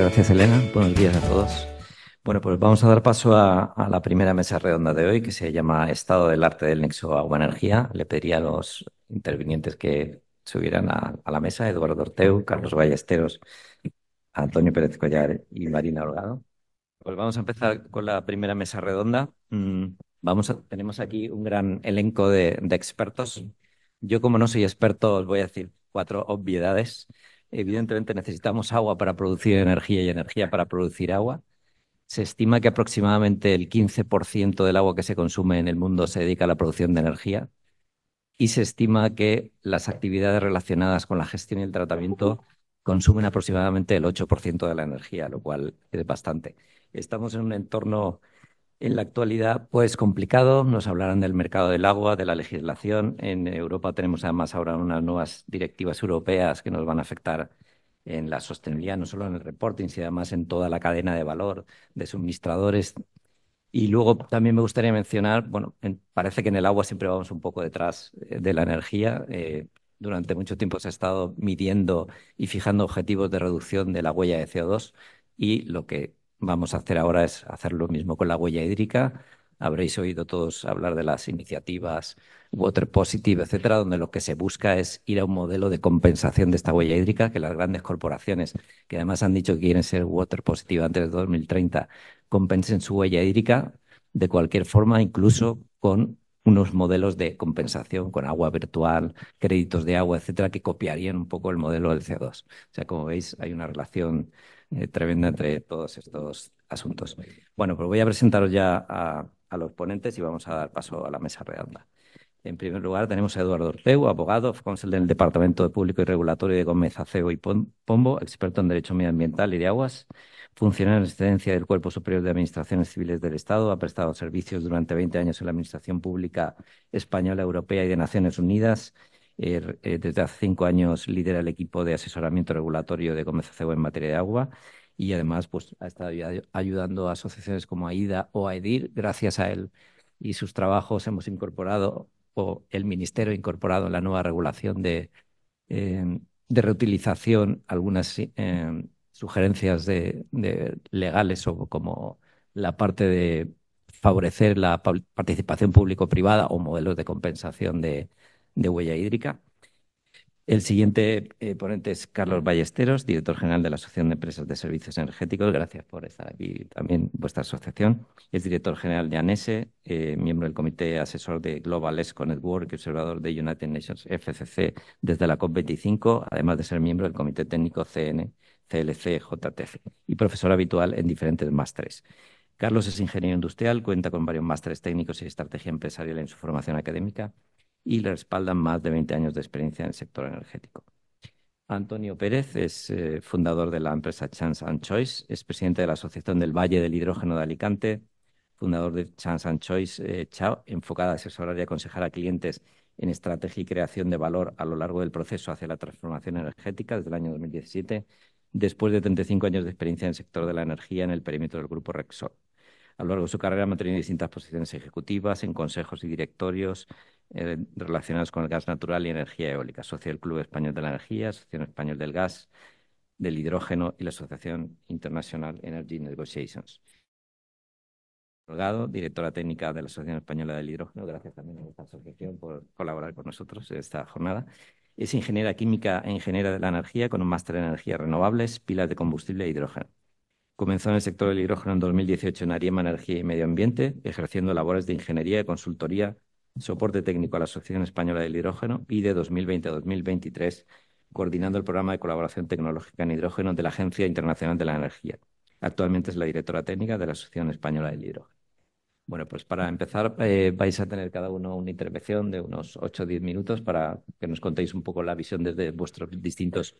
Gracias, Elena. Buenos días a todos. Bueno, pues vamos a dar paso a la primera mesa redonda de hoy, que se llama Estado del arte del nexo agua-energía. Le pediría a los intervinientes que subieran a la mesa: Eduardo Orteu, Carlos Ballesteros, Antonio Pérez Collar y Marina Holgado. Pues vamos a empezar con la primera mesa redonda. Tenemos aquí un gran elenco de expertos. Yo, como no soy experto, os voy a decir cuatro obviedades. Evidentemente necesitamos agua para producir energía y energía para producir agua. Se estima que aproximadamente el 15% del agua que se consume en el mundo se dedica a la producción de energía y se estima que las actividades relacionadas con la gestión y el tratamiento consumen aproximadamente el 8% de la energía, lo cual es bastante. Estamos en un entorno en la actualidad pues complicado. Nos hablarán del mercado del agua, de la legislación. En Europa tenemos además ahora unas nuevas directivas europeas que nos van a afectar en la sostenibilidad, no solo en el reporting, sino además en toda la cadena de valor de suministradores. Y luego también me gustaría mencionar, bueno, parece que en el agua siempre vamos un poco detrás de la energía. Durante mucho tiempo se ha estado midiendo y fijando objetivos de reducción de la huella de CO2 y lo que vamos a hacer ahora es hacer lo mismo con la huella hídrica. Habréis oído todos hablar de las iniciativas Water Positive, etcétera, donde lo que se busca es ir a un modelo de compensación de esta huella hídrica, que las grandes corporaciones, que además han dicho que quieren ser Water Positive antes de 2030, compensen su huella hídrica de cualquier forma, incluso con unos modelos de compensación con agua virtual, créditos de agua, etcétera, que copiarían un poco el modelo del CO2. O sea, como veis, hay una relación tremenda entre todos estos asuntos. Bueno, pues voy a presentaros ya a los ponentes y vamos a dar paso a la mesa redonda. En primer lugar, tenemos a Eduardo Orteu, abogado, cónsul del Departamento de Público y Regulatorio de Gómez Acebo y Pombo, experto en Derecho Medioambiental y de Aguas, funcionario en excedencia del Cuerpo Superior de Administraciones Civiles del Estado, ha prestado servicios durante 20 años en la Administración Pública Española, Europea y de Naciones Unidas. Desde hace 5 años lidera el equipo de asesoramiento regulatorio de Gómez Acebo en materia de agua y además pues, ha estado ayudando a asociaciones como AIDA o AEDIR. Gracias a él y sus trabajos hemos incorporado, o el Ministerio ha incorporado en la nueva regulación de reutilización algunas sugerencias legales o como la parte de favorecer la participación público-privada o modelos de compensación de huella hídrica. El siguiente ponente es Carlos Ballesteros, director general de la Asociación de Empresas de Servicios Energéticos. Gracias por estar aquí también, vuestra asociación. Es director general de ANESE, miembro del Comité Asesor de Global ESCO Network y observador de United Nations FCC desde la COP25, además de ser miembro del Comité Técnico CN, CLC, JTC y profesor habitual en diferentes másteres. Carlos es ingeniero industrial, cuenta con varios másteres técnicos y estrategia empresarial en su formación académica y le respaldan más de 20 años de experiencia en el sector energético. Antonio Pérez es fundador de la empresa Chance and Choice, es presidente de la Asociación del Valle del Hidrógeno de Alicante, fundador de Chance and Choice Chao, enfocada a asesorar y aconsejar a clientes en estrategia y creación de valor a lo largo del proceso hacia la transformación energética desde el año 2017, después de 35 años de experiencia en el sector de la energía en el perímetro del grupo Repsol. A lo largo de su carrera ha mantenido distintas posiciones ejecutivas en consejos y directorios relacionados con el gas natural y energía eólica, socio del Club Español de la Energía, Asociación Español del Gas, del Hidrógeno y la Asociación International Energy Negotiations. Holgado, directora técnica de la Asociación Española del Hidrógeno. Gracias también a esta asociación por colaborar con nosotros en esta jornada. Es ingeniera química e ingeniera de la energía con un máster en energías renovables, pilas de combustible e hidrógeno. Comenzó en el sector del hidrógeno en 2018 en Ariema Energía y Medio Ambiente, ejerciendo labores de ingeniería y consultoría, soporte técnico a la Asociación Española del Hidrógeno y de 2020 a 2023 coordinando el programa de colaboración tecnológica en hidrógeno de la Agencia Internacional de la Energía. Actualmente es la directora técnica de la Asociación Española del Hidrógeno. Bueno, pues para empezar vais a tener cada uno una intervención de unos 8 o 10 minutos para que nos contéis un poco la visión desde vuestros distintos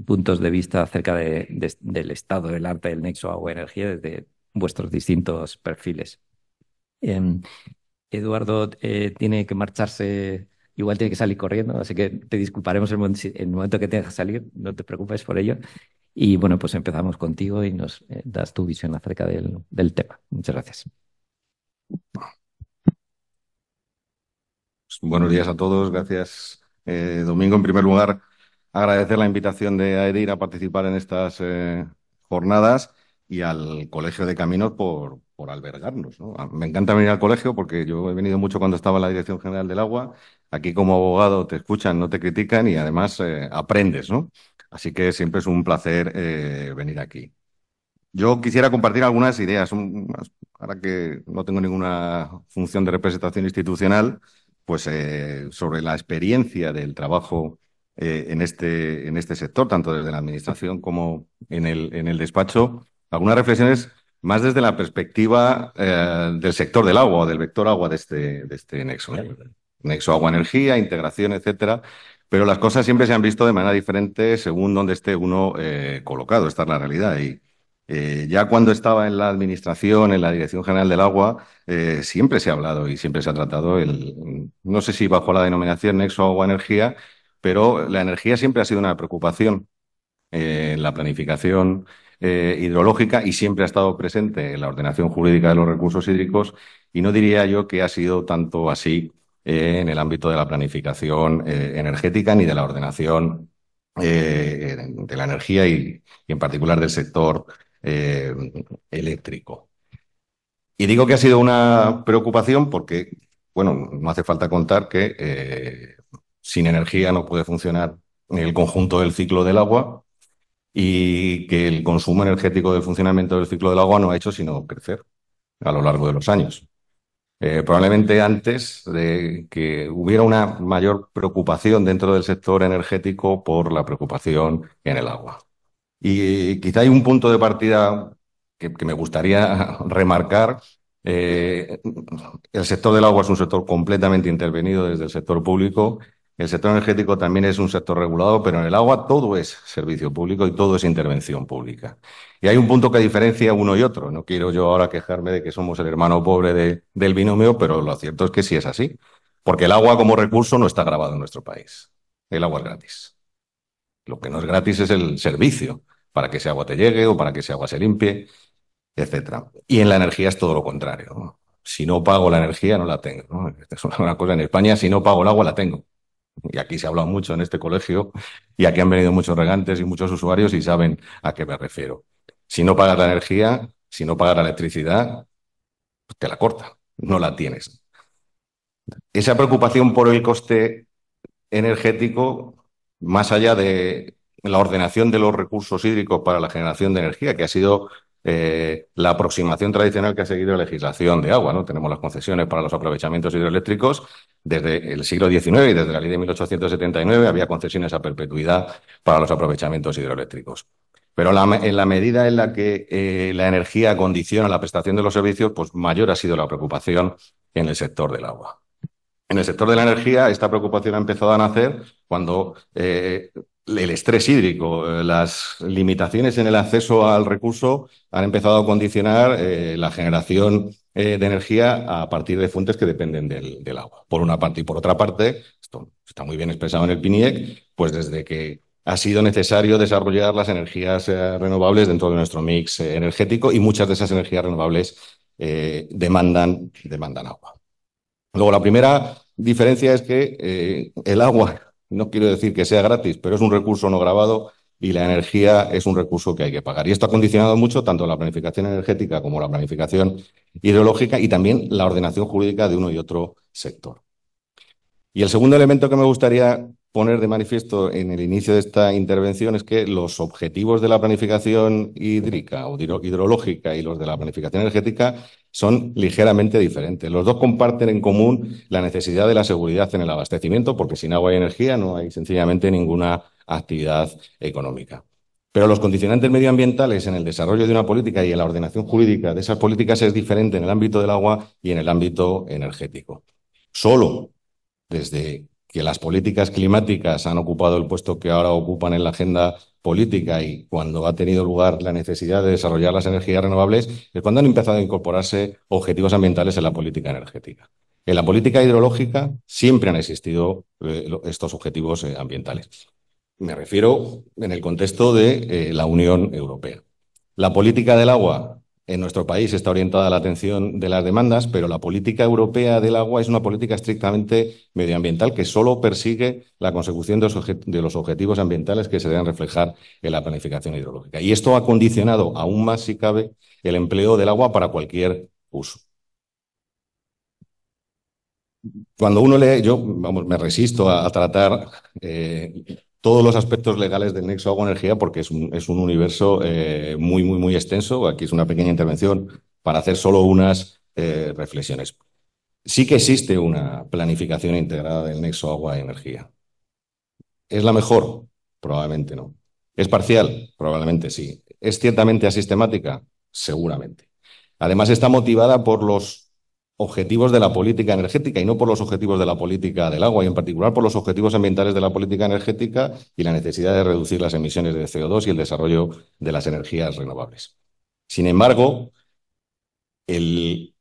puntos de vista acerca del estado del arte del nexo agua-energía desde vuestros distintos perfiles. Eduardo tiene que marcharse, igual tiene que salir corriendo, así que te disculparemos el momento que tengas que salir, no te preocupes por ello. Y bueno, pues empezamos contigo y nos das tu visión acerca del tema. Muchas gracias. Buenos días a todos. Gracias, Domingo. En primer lugar, agradecer la invitación de AEDIR a participar en estas jornadas y al Colegio de Caminos por albergarnos, ¿no? Me encanta venir al colegio porque yo he venido mucho cuando estaba en la Dirección General del Agua. Aquí como abogado te escuchan, no te critican y además aprendes, ¿no? Así que siempre es un placer venir aquí. Yo quisiera compartir algunas ideas, ahora que no tengo ninguna función de representación institucional, pues sobre la experiencia del trabajo en este sector, tanto desde la administración como en el despacho. Algunas reflexiones más desde la perspectiva del sector del agua o del vector agua de este nexo, ¿no? Nexo agua-energía, integración, etcétera. Pero las cosas siempre se han visto de manera diferente según donde esté uno colocado. Esta es la realidad. Y ya cuando estaba en la administración, en la Dirección General del Agua, siempre se ha hablado y siempre se ha tratado no sé si bajo la denominación Nexo Agua-Energía, pero la energía siempre ha sido una preocupación en la planificación hidrológica y siempre ha estado presente en la ordenación jurídica de los recursos hídricos y no diría yo que ha sido tanto así en el ámbito de la planificación energética ni de la ordenación de la energía y en particular del sector eh, eléctrico. Y digo que ha sido una preocupación porque, bueno, no hace falta contar que sin energía no puede funcionar el conjunto del ciclo del agua y que el consumo energético del funcionamiento del ciclo del agua no ha hecho sino crecer a lo largo de los años. Probablemente antes de que hubiera una mayor preocupación dentro del sector energético por la preocupación en el agua. Y quizá hay un punto de partida que me gustaría remarcar. Eh, el sector del agua es un sector completamente intervenido desde el sector público. El sector energético también es un sector regulado, pero en el agua todo es servicio público y todo es intervención pública. Y hay un punto que diferencia uno y otro. No quiero yo ahora quejarme de que somos el hermano pobre del binomio, pero lo cierto es que sí es así. Porque el agua como recurso no está grabado en nuestro país. El agua es gratis. Lo que no es gratis es el servicio para que ese agua te llegue o para que ese agua se limpie, etcétera. Y en la energía es todo lo contrario, ¿no? Si no pago la energía, no la tengo, ¿no? Esta es una cosa en España, si no pago el agua, la tengo. Y aquí se ha hablado mucho en este colegio y aquí han venido muchos regantes y muchos usuarios y saben a qué me refiero. Si no pagas la energía, si no pagas la electricidad, pues te la corta, no la tienes. Esa preocupación por el coste energético, más allá de la ordenación de los recursos hídricos para la generación de energía, que ha sido la aproximación tradicional que ha seguido la legislación de agua, ¿no? Tenemos las concesiones para los aprovechamientos hidroeléctricos desde el siglo XIX y desde la ley de 1879 había concesiones a perpetuidad para los aprovechamientos hidroeléctricos. Pero en la medida en la que la energía condiciona la prestación de los servicios, pues mayor ha sido la preocupación en el sector del agua. En el sector de la energía, esta preocupación ha empezado a nacer cuando el estrés hídrico, las limitaciones en el acceso al recurso han empezado a condicionar la generación de energía a partir de fuentes que dependen del agua. Por una parte y por otra parte, esto está muy bien expresado en el PNIEC, pues desde que ha sido necesario desarrollar las energías renovables dentro de nuestro mix energético y muchas de esas energías renovables demandan agua. Luego, la primera diferencia es que el agua, no quiero decir que sea gratis, pero es un recurso no grabado y la energía es un recurso que hay que pagar. Y esto ha condicionado mucho tanto la planificación energética como la planificación hidrológica y también la ordenación jurídica de uno y otro sector. Y el segundo elemento que me gustaría poner de manifiesto en el inicio de esta intervención es que los objetivos de la planificación hídrica o hidrológica y los de la planificación energética son ligeramente diferentes. Los dos comparten en común la necesidad de la seguridad en el abastecimiento, porque sin agua y energía no hay sencillamente ninguna actividad económica. Pero los condicionantes medioambientales en el desarrollo de una política y en la ordenación jurídica de esas políticas es diferente en el ámbito del agua y en el ámbito energético. Solo desde que las políticas climáticas han ocupado el puesto que ahora ocupan en la agenda política y cuando ha tenido lugar la necesidad de desarrollar las energías renovables, es cuando han empezado a incorporarse objetivos ambientales en la política energética. En la política hidrológica siempre han existido estos objetivos ambientales. Me refiero en el contexto de la Unión Europea. La política del agua En nuestro país está orientada la atención de las demandas, pero la política europea del agua es una política estrictamente medioambiental que solo persigue la consecución de los objetivos ambientales que se deben reflejar en la planificación hidrológica. Y esto ha condicionado aún más, si cabe, el empleo del agua para cualquier uso. Cuando uno lee, yo vamos, me resisto a tratar todos los aspectos legales del nexo agua-energía porque es un universo muy extenso. Aquí es una pequeña intervención para hacer solo unas reflexiones. Sí que existe una planificación integrada del nexo agua-energía. ¿Es la mejor? Probablemente no. ¿Es parcial? Probablemente sí. ¿Es ciertamente asistemática? Seguramente. Además, está motivada por los objetivos de la política energética y no por los objetivos de la política del agua, y en particular por los objetivos ambientales de la política energética y la necesidad de reducir las emisiones de CO2 y el desarrollo de las energías renovables. Sin embargo, el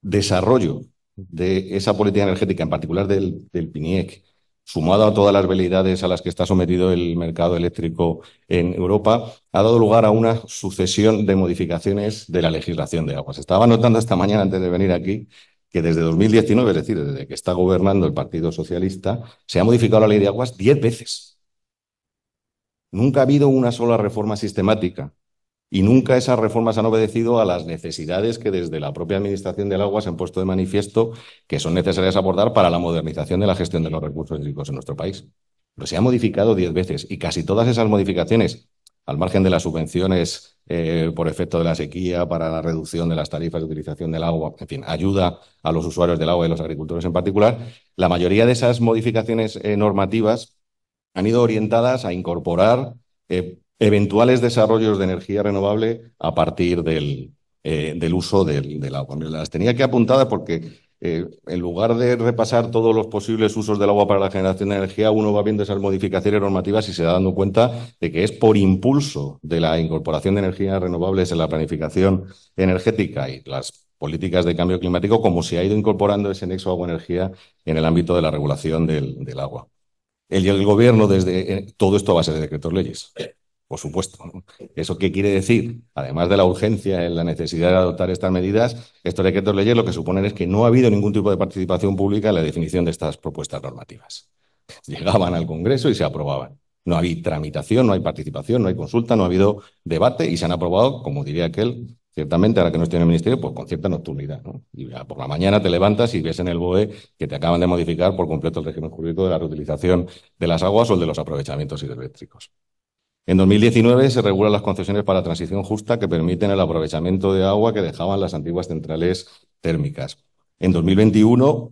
desarrollo de esa política energética, en particular del PNIEC, sumado a todas las veleidades a las que está sometido el mercado eléctrico en Europa, ha dado lugar a una sucesión de modificaciones de la legislación de aguas. Estaba notando esta mañana, antes de venir aquí, que desde 2019, es decir, desde que está gobernando el Partido Socialista, se ha modificado la ley de aguas 10 veces. Nunca ha habido una sola reforma sistemática. Y nunca esas reformas han obedecido a las necesidades que desde la propia Administración del Agua se han puesto de manifiesto que son necesarias abordar para la modernización de la gestión de los recursos hídricos en nuestro país. Pero se ha modificado 10 veces y casi todas esas modificaciones, al margen de las subvenciones por efecto de la sequía para la reducción de las tarifas de utilización del agua, en fin, ayuda a los usuarios del agua y a los agricultores en particular, la mayoría de esas modificaciones normativas han ido orientadas a incorporar eventuales desarrollos de energía renovable a partir del uso del agua. Las tenía que apuntar porque en lugar de repasar todos los posibles usos del agua para la generación de energía, uno va viendo esas modificaciones normativas y se da dando cuenta de que es por impulso de la incorporación de energías renovables en la planificación energética y las políticas de cambio climático como se ha ido incorporando ese nexo agua-energía en el ámbito de la regulación del agua. El gobierno, desde todo esto a base de decretos leyes, por supuesto. ¿Eso qué quiere decir? Además de la urgencia en la necesidad de adoptar estas medidas, estos decretos leyes lo que suponen es que no ha habido ningún tipo de participación pública en la definición de estas propuestas normativas. Llegaban al Congreso y se aprobaban. No hay tramitación, no hay participación, no hay consulta, no ha habido debate y se han aprobado, como diría aquel, ciertamente, ahora que no estoy en el ministerio, pues con cierta nocturnidad, ¿no? Y por la mañana te levantas y ves en el BOE que te acaban de modificar por completo el régimen jurídico de la reutilización de las aguas o el de los aprovechamientos hidroeléctricos. En 2019 se regulan las concesiones para transición justa que permiten el aprovechamiento de agua que dejaban las antiguas centrales térmicas. En 2021,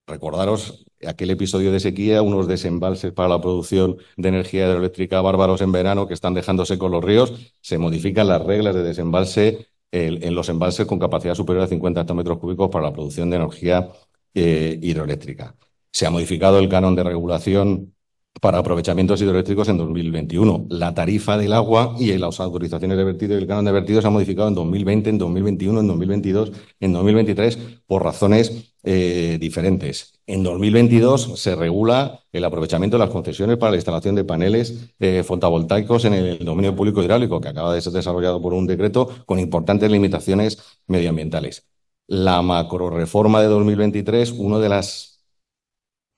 recordaros aquel episodio de sequía, unos desembalses para la producción de energía hidroeléctrica bárbaros en verano que están dejándose con los ríos, se modifican las reglas de desembalse en los embalses con capacidad superior a 50 hectómetros cúbicos para la producción de energía hidroeléctrica. Se ha modificado el canon de regulación para aprovechamientos hidroeléctricos en 2021. La tarifa del agua y las autorizaciones de vertido y el canon de vertido se han modificado en 2020, en 2021, en 2022, en 2023 por razones diferentes. En 2022 se regula el aprovechamiento de las concesiones para la instalación de paneles fotovoltaicos en el dominio público hidráulico, que acaba de ser desarrollado por un decreto con importantes limitaciones medioambientales. La macroreforma de 2023, una de las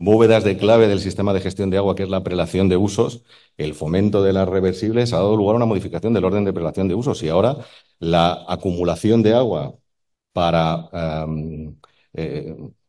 bóvedas de clave del sistema de gestión de agua, que es la prelación de usos, el fomento de las reversibles, ha dado lugar a una modificación del orden de prelación de usos y ahora la acumulación de agua para,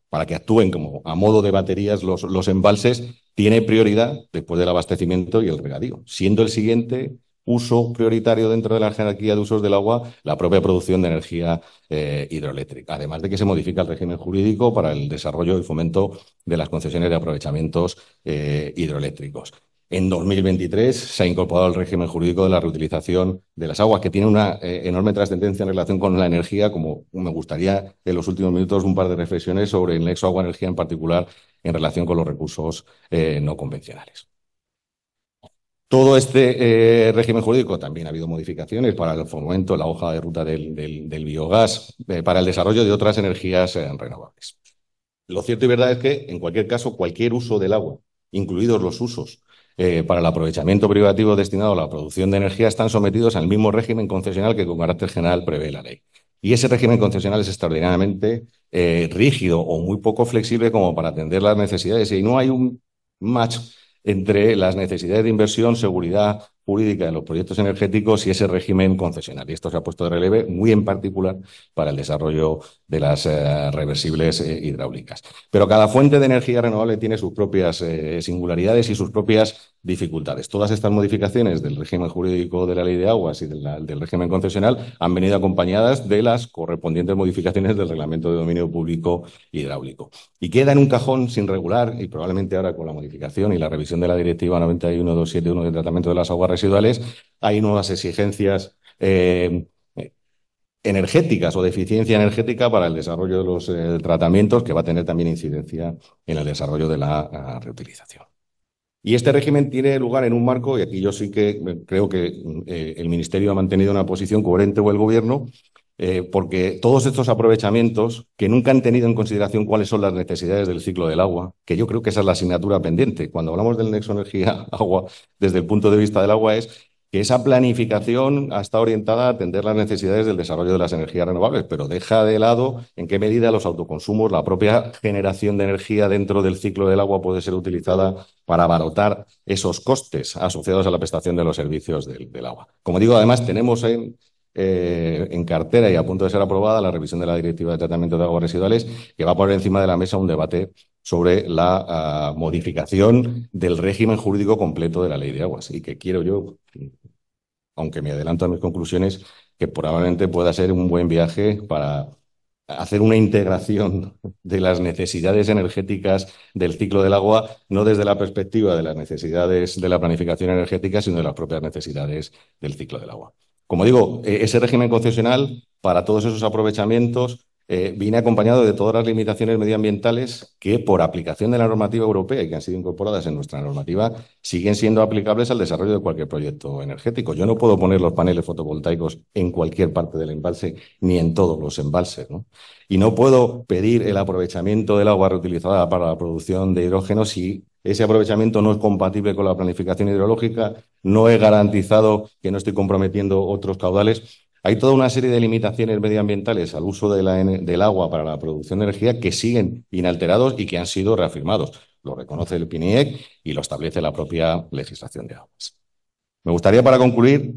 para que actúen como a modo de baterías los embalses tiene prioridad después del abastecimiento y el regadío, siendo el siguiente uso prioritario dentro de la jerarquía de usos del agua la propia producción de energía hidroeléctrica, además de que se modifica el régimen jurídico para el desarrollo y fomento de las concesiones de aprovechamientos hidroeléctricos. En 2023 se ha incorporado el régimen jurídico de la reutilización de las aguas, que tiene una enorme trascendencia en relación con la energía, como me gustaría en los últimos minutos un par de reflexiones sobre el nexo agua-energía en particular en relación con los recursos no convencionales. Todo este régimen jurídico también ha habido modificaciones para el fomento, la hoja de ruta del biogás, para el desarrollo de otras energías renovables. Lo cierto y verdad es que, en cualquier caso, cualquier uso del agua incluidos los usos para el aprovechamiento privativo destinado a la producción de energía, están sometidos al mismo régimen concesional que con carácter general prevé la ley. Y ese régimen concesional es extraordinariamente rígido o muy poco flexible como para atender las necesidades. Y no hay un match entre las necesidades de inversión, seguridad jurídica de los proyectos energéticos y ese régimen concesional. Y esto se ha puesto de relieve muy en particular para el desarrollo de las reversibles hidráulicas. Pero cada fuente de energía renovable tiene sus propias singularidades y sus propias dificultades. Todas estas modificaciones del régimen jurídico de la ley de aguas y del régimen concesional han venido acompañadas de las correspondientes modificaciones del reglamento de dominio público hidráulico. Y queda en un cajón sin regular, y probablemente ahora con la modificación y la revisión de la Directiva 91/271 de tratamiento de las aguas residuales, hay nuevas exigencias energéticas o de eficiencia energética para el desarrollo de los tratamientos, que va a tener también incidencia en el desarrollo de la reutilización. Y este régimen tiene lugar en un marco, y aquí yo sí que creo que el Ministerio ha mantenido una posición coherente o el Gobierno, porque todos estos aprovechamientos que nunca han tenido en consideración cuáles son las necesidades del ciclo del agua, que yo creo que esa es la asignatura pendiente. Cuando hablamos del nexo energía-agua, desde el punto de vista del agua, es que esa planificación está orientada a atender las necesidades del desarrollo de las energías renovables, pero deja de lado en qué medida los autoconsumos, la propia generación de energía dentro del ciclo del agua puede ser utilizada para abaratar esos costes asociados a la prestación de los servicios del agua. Como digo, además tenemos en cartera y a punto de ser aprobada la revisión de la Directiva de Tratamiento de Aguas Residuales, que va a poner encima de la mesa un debate sobre la modificación del régimen jurídico completo de la Ley de Aguas y que quiero yo, aunque me adelanto a mis conclusiones, que probablemente pueda ser un buen viaje para hacer una integración de las necesidades energéticas del ciclo del agua, no desde la perspectiva de las necesidades de la planificación energética, sino de las propias necesidades del ciclo del agua. Como digo, ese régimen concesional para todos esos aprovechamientos viene acompañado de todas las limitaciones medioambientales que, por aplicación de la normativa europea y que han sido incorporadas en nuestra normativa, siguen siendo aplicables al desarrollo de cualquier proyecto energético. Yo no puedo poner los paneles fotovoltaicos en cualquier parte del embalse ni en todos los embalses, ¿no? Y no puedo pedir el aprovechamiento del agua reutilizada para la producción de hidrógeno si ese aprovechamiento no es compatible con la planificación hidrológica, no he garantizado que no estoy comprometiendo otros caudales. Hay toda una serie de limitaciones medioambientales al uso del agua para la producción de energía que siguen inalterados y que han sido reafirmados. Lo reconoce el PNIEC y lo establece la propia legislación de aguas. Me gustaría, para concluir,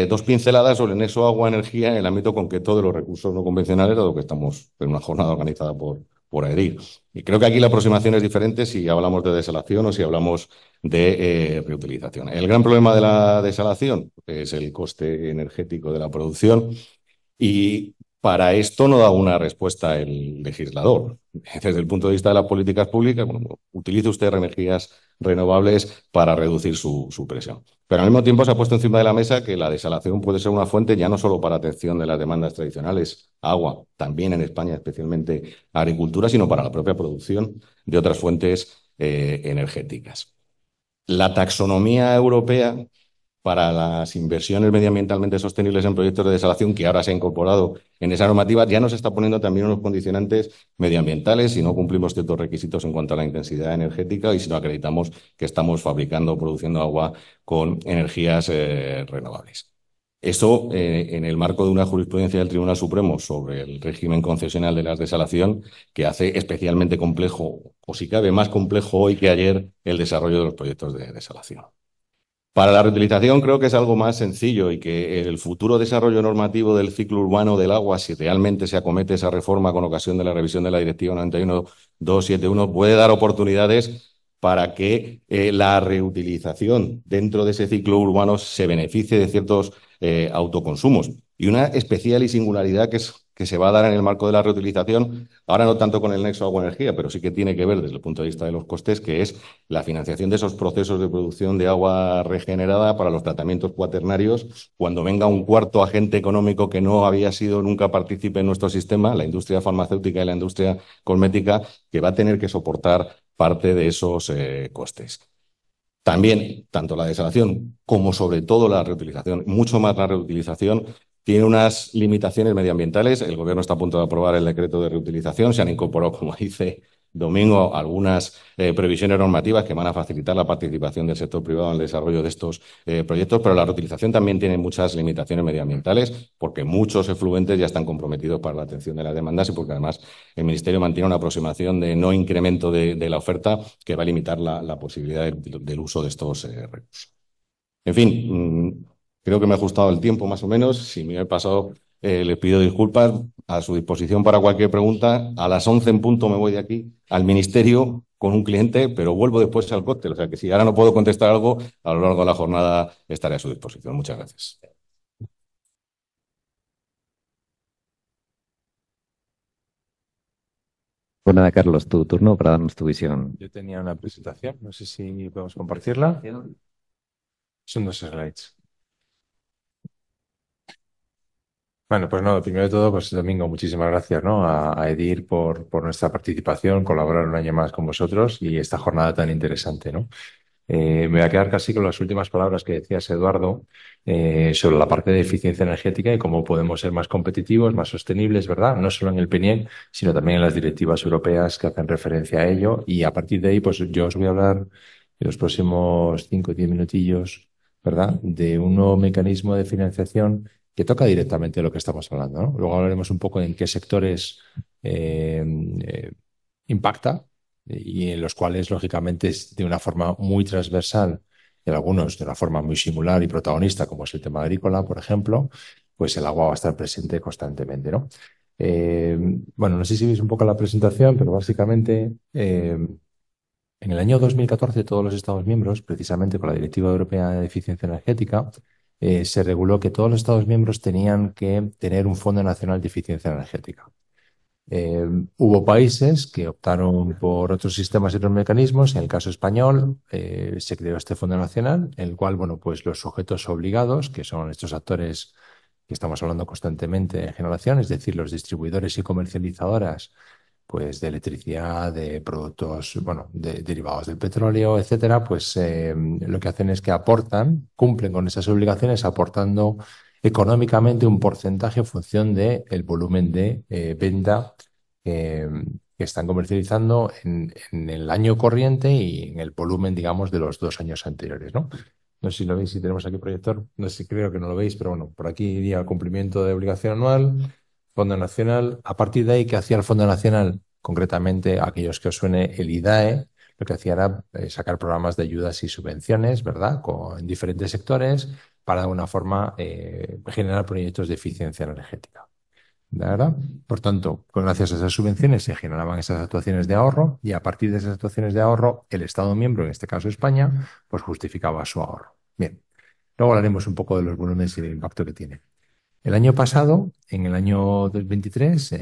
dos pinceladas sobre el nexo agua-energía en el ámbito concreto de los recursos no convencionales, dado que estamos en una jornada organizada por AEDIR. Y creo que aquí la aproximación es diferente si hablamos de desalación o si hablamos de reutilización. El gran problema de la desalación es el coste energético de la producción y para esto no da una respuesta el legislador. Desde el punto de vista de las políticas públicas, bueno, utilice usted energías renovables para reducir su presión. Pero al mismo tiempo se ha puesto encima de la mesa que la desalación puede ser una fuente ya no solo para atención de las demandas tradicionales, agua, también en España, especialmente agricultura, sino para la propia producción de otras fuentes energéticas. La taxonomía europea para las inversiones medioambientalmente sostenibles en proyectos de desalación, que ahora se ha incorporado en esa normativa, ya nos está poniendo también unos condicionantes medioambientales si no cumplimos ciertos requisitos en cuanto a la intensidad energética y si no acreditamos que estamos fabricando o produciendo agua con energías renovables. Eso en el marco de una jurisprudencia del Tribunal Supremo sobre el régimen concesional de la desalación, que hace especialmente complejo, o si cabe más complejo hoy que ayer, el desarrollo de los proyectos de desalación. Para la reutilización creo que es algo más sencillo y que el futuro desarrollo normativo del ciclo urbano del agua, si realmente se acomete esa reforma con ocasión de la revisión de la Directiva 91/271, puede dar oportunidades para que la reutilización dentro de ese ciclo urbano se beneficie de ciertos autoconsumos. Y una especial y singularidad que se va a dar en el marco de la reutilización, ahora no tanto con el nexo agua-energía, pero sí que tiene que ver desde el punto de vista de los costes, que es la financiación de esos procesos de producción de agua regenerada para los tratamientos cuaternarios, cuando venga un cuarto agente económico que no había sido nunca partícipe en nuestro sistema, la industria farmacéutica y la industria cosmética, que va a tener que soportar parte de esos costes. También, tanto la desalación como sobre todo la reutilización, mucho más la reutilización, tiene unas limitaciones medioambientales. El Gobierno está a punto de aprobar el decreto de reutilización. Se han incorporado, como dice domingo algunas previsiones normativas que van a facilitar la participación del sector privado en el desarrollo de estos proyectos, pero la reutilización también tiene muchas limitaciones medioambientales porque muchos efluentes ya están comprometidos para la atención de las demandas y porque además el Ministerio mantiene una aproximación de no incremento de la oferta que va a limitar la posibilidad del uso de estos recursos. En fin, creo que me he ajustado el tiempo más o menos. Si me he pasado, les pido disculpas. A su disposición para cualquier pregunta. A las 11 en punto me voy de aquí al ministerio con un cliente, pero vuelvo después al cóctel. O sea que si ahora no puedo contestar algo, a lo largo de la jornada estaré a su disposición. Muchas gracias. Pues nada, Carlos, tu turno para darnos tu visión. Yo tenía una presentación, no sé si podemos compartirla. Son dos slides. Bueno, pues no, primero de todo, pues Domingo, muchísimas gracias, ¿no? A Edir por nuestra participación, colaborar un año más con vosotros y esta jornada tan interesante, ¿no? Me voy a quedar casi con las últimas palabras que decías, Eduardo, sobre la parte de eficiencia energética y cómo podemos ser más competitivos, más sostenibles, ¿verdad? No solo en el PNIEC, sino también en las directivas europeas que hacen referencia a ello. Y a partir de ahí, pues yo os voy a hablar en los próximos 5 o 10 minutillos, ¿verdad? De un nuevo mecanismo de financiación que toca directamente lo que estamos hablando, ¿no? Luego hablaremos un poco en qué sectores eh, eh, impacta y en los cuales, lógicamente, es de una forma muy transversal y en algunos de una forma muy singular y protagonista, como es el tema agrícola, por ejemplo, pues el agua va a estar presente constantemente, ¿no? Eh, bueno, no sé si veis un poco la presentación, pero básicamente en el año 2014 todos los Estados miembros, precisamente con la Directiva Europea de Eficiencia Energética, se reguló que todos los Estados miembros tenían que tener un Fondo Nacional de Eficiencia Energética. Hubo países que optaron por otros sistemas y otros mecanismos. En el caso español, se creó este Fondo Nacional, en el cual, bueno, pues los sujetos obligados, que son estos actores que estamos hablando constantemente en generación, es decir, los distribuidores y comercializadoras, pues de electricidad, de productos, bueno, de derivados del petróleo, etcétera, pues lo que hacen es que aportan, cumplen con esas obligaciones aportando económicamente un porcentaje en función del volumen de venta eh, que están comercializando en el año corriente y en el volumen, digamos, de los 2 años anteriores, ¿no? No sé si lo veis, si tenemos aquí proyector. No sé si creo que no lo veis, pero bueno, por aquí iría cumplimiento de obligación anual, Fondo Nacional. A partir de ahí, ¿qué hacía el Fondo Nacional? Concretamente, aquellos que os suene el IDAE, lo que hacía era sacar programas de ayudas y subvenciones, ¿verdad? En diferentes sectores para de alguna forma generar proyectos de eficiencia energética. ¿De verdad? Por tanto, gracias a esas subvenciones se generaban esas actuaciones de ahorro y a partir de esas actuaciones de ahorro, el Estado miembro, en este caso España, pues justificaba su ahorro. Bien, luego hablaremos un poco de los volúmenes y el impacto que tiene. El año pasado, en el año 2023,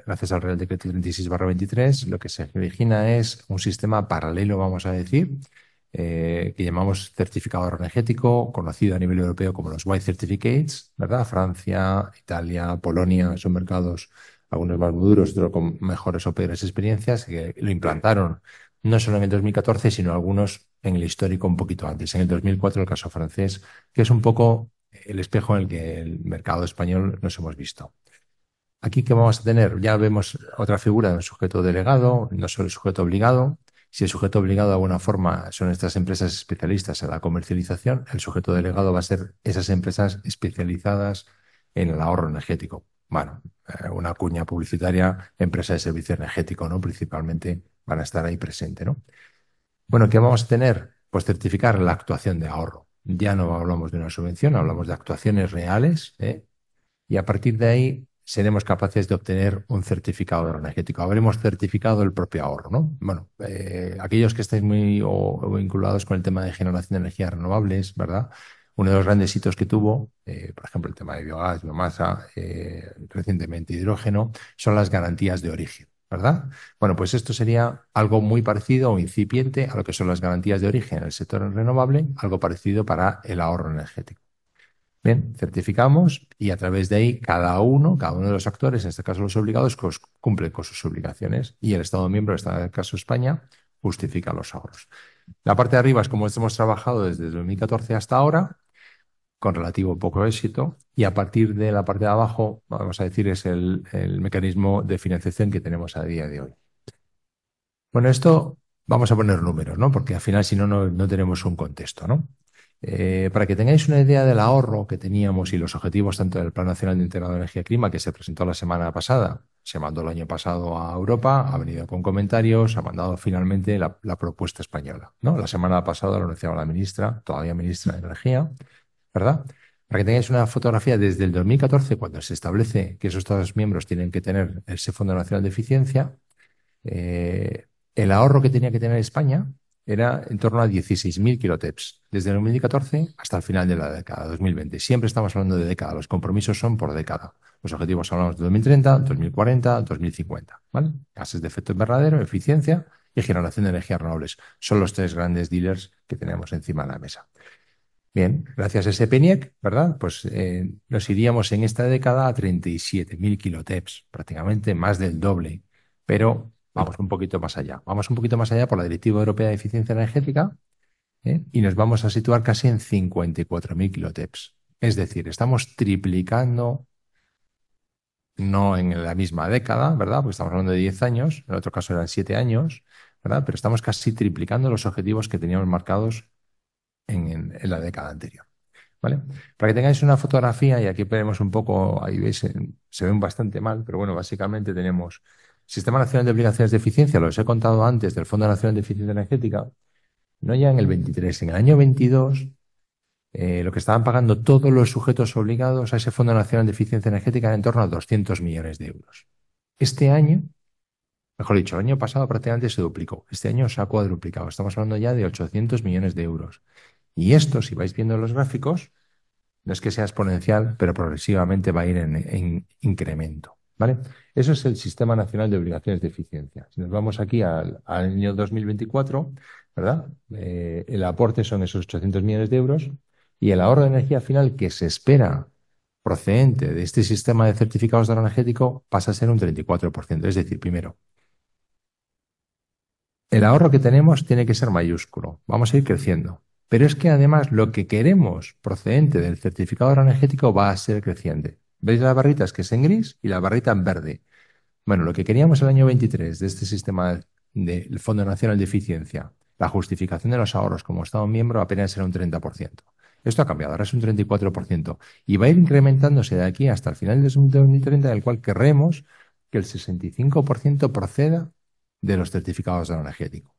gracias al Real Decreto 36/23, lo que se origina es un sistema paralelo, vamos a decir, que llamamos certificado energético, conocido a nivel europeo como los White Certificates, ¿verdad? Francia, Italia, Polonia son mercados, algunos más maduros, otros con mejores o peores experiencias, que lo implantaron no solo en el 2014, sino algunos en el histórico un poquito antes, en el 2004, el caso francés, que es un poco el espejo en el que el mercado español nos hemos visto. Aquí, ¿qué vamos a tener? Ya vemos otra figura de un sujeto delegado, no solo el sujeto obligado. Si el sujeto obligado de alguna forma son estas empresas especialistas en la comercialización, el sujeto delegado va a ser esas empresas especializadas en el ahorro energético. Bueno, una cuña publicitaria, empresa de servicio energético, ¿no? Principalmente van a estar ahí presente, ¿no? Bueno, ¿qué vamos a tener? Pues certificar la actuación de ahorro. Ya no hablamos de una subvención, hablamos de actuaciones reales, ¿eh? Y a partir de ahí seremos capaces de obtener un certificado de ahorro energético. Habremos certificado el propio ahorro, ¿no? Bueno, aquellos que estáis muy o vinculados con el tema de generación de energías renovables, ¿verdad? Uno de los grandes hitos que tuvo, por ejemplo, el tema de biogás, biomasa, recientemente hidrógeno, son las garantías de origen, ¿verdad? Bueno, pues esto sería algo muy parecido o incipiente a lo que son las garantías de origen en el sector renovable, algo parecido para el ahorro energético. Bien, certificamos y a través de ahí cada uno de los actores, en este caso los obligados, cumplen con sus obligaciones y el Estado miembro, en este caso España, justifica los ahorros. La parte de arriba es como hemos trabajado desde 2014 hasta ahora, con relativo poco éxito, y a partir de la parte de abajo, vamos a decir, es el mecanismo de financiación que tenemos a día de hoy. Bueno, esto vamos a poner números, ¿no? Porque al final, si no, no tenemos un contexto, ¿no? Para que tengáis una idea del ahorro que teníamos y los objetivos tanto del Plan Nacional de Integrado de Energía y Clima, que se presentó la semana pasada, se mandó el año pasado a Europa, ha venido con comentarios, ha mandado finalmente la propuesta española, ¿no? La semana pasada lo anunciaba la ministra, todavía ministra de Energía, ¿verdad? Para que tengáis una fotografía desde el 2014, cuando se establece que esos Estados miembros tienen que tener ese Fondo Nacional de Eficiencia, eh, el ahorro que tenía que tener España era en torno a 16.000 kiloteps, desde el 2014 hasta el final de la década, 2020. Siempre estamos hablando de década, los compromisos son por década. Los objetivos hablamos de 2030, 2040, 2050, ¿vale? Gases de efecto invernadero, eficiencia y generación de energías renovables. Son los tres grandes dealers que tenemos encima de la mesa. Bien, gracias a ese PENIEC, ¿verdad? Pues nos iríamos en esta década a 37.000 kiloteps, prácticamente más del doble. Pero vamos un poquito más allá. Vamos un poquito más allá por la Directiva Europea de Eficiencia Energética, y nos vamos a situar casi en 54.000 kiloteps. Es decir, estamos triplicando, no en la misma década, ¿verdad? Porque estamos hablando de 10 años, en otro caso eran 7 años, ¿verdad? Pero estamos casi triplicando los objetivos que teníamos marcados en la década anterior. ¿Vale? Para que tengáis una fotografía, y aquí veremos un poco, ahí veis, se ven bastante mal, pero bueno, básicamente tenemos Sistema Nacional de Obligaciones de Eficiencia, lo os he contado antes, del Fondo Nacional de Eficiencia Energética, no ya en el 23, en el año 22, lo que estaban pagando todos los sujetos obligados a ese Fondo Nacional de Eficiencia Energética era en torno a 200 millones de euros. Este año, mejor dicho, el año pasado prácticamente se duplicó, este año se ha cuadruplicado, estamos hablando ya de 800 millones de euros. Y esto, si vais viendo los gráficos, no es que sea exponencial, pero progresivamente va a ir en incremento, ¿vale? Eso es el Sistema Nacional de Obligaciones de Eficiencia. Si nos vamos aquí al año 2024, ¿verdad? El aporte son esos 800 millones de euros y el ahorro de energía final que se espera procedente de este sistema de certificados de ahorro energético pasa a ser un 34%. Es decir, primero, el ahorro que tenemos tiene que ser mayúsculo. Vamos a ir creciendo. Pero es que además lo que queremos procedente del certificado energético va a ser creciente. ¿Veis las barritas que es en gris y la barrita en verde? Bueno, lo que queríamos el año 23 de este sistema del Fondo Nacional de Eficiencia, la justificación de los ahorros como Estado miembro apenas era un 30%. Esto ha cambiado, ahora es un 34% y va a ir incrementándose de aquí hasta el final de 2030, en el cual querremos que el 65% proceda de los certificados de ahorro energético.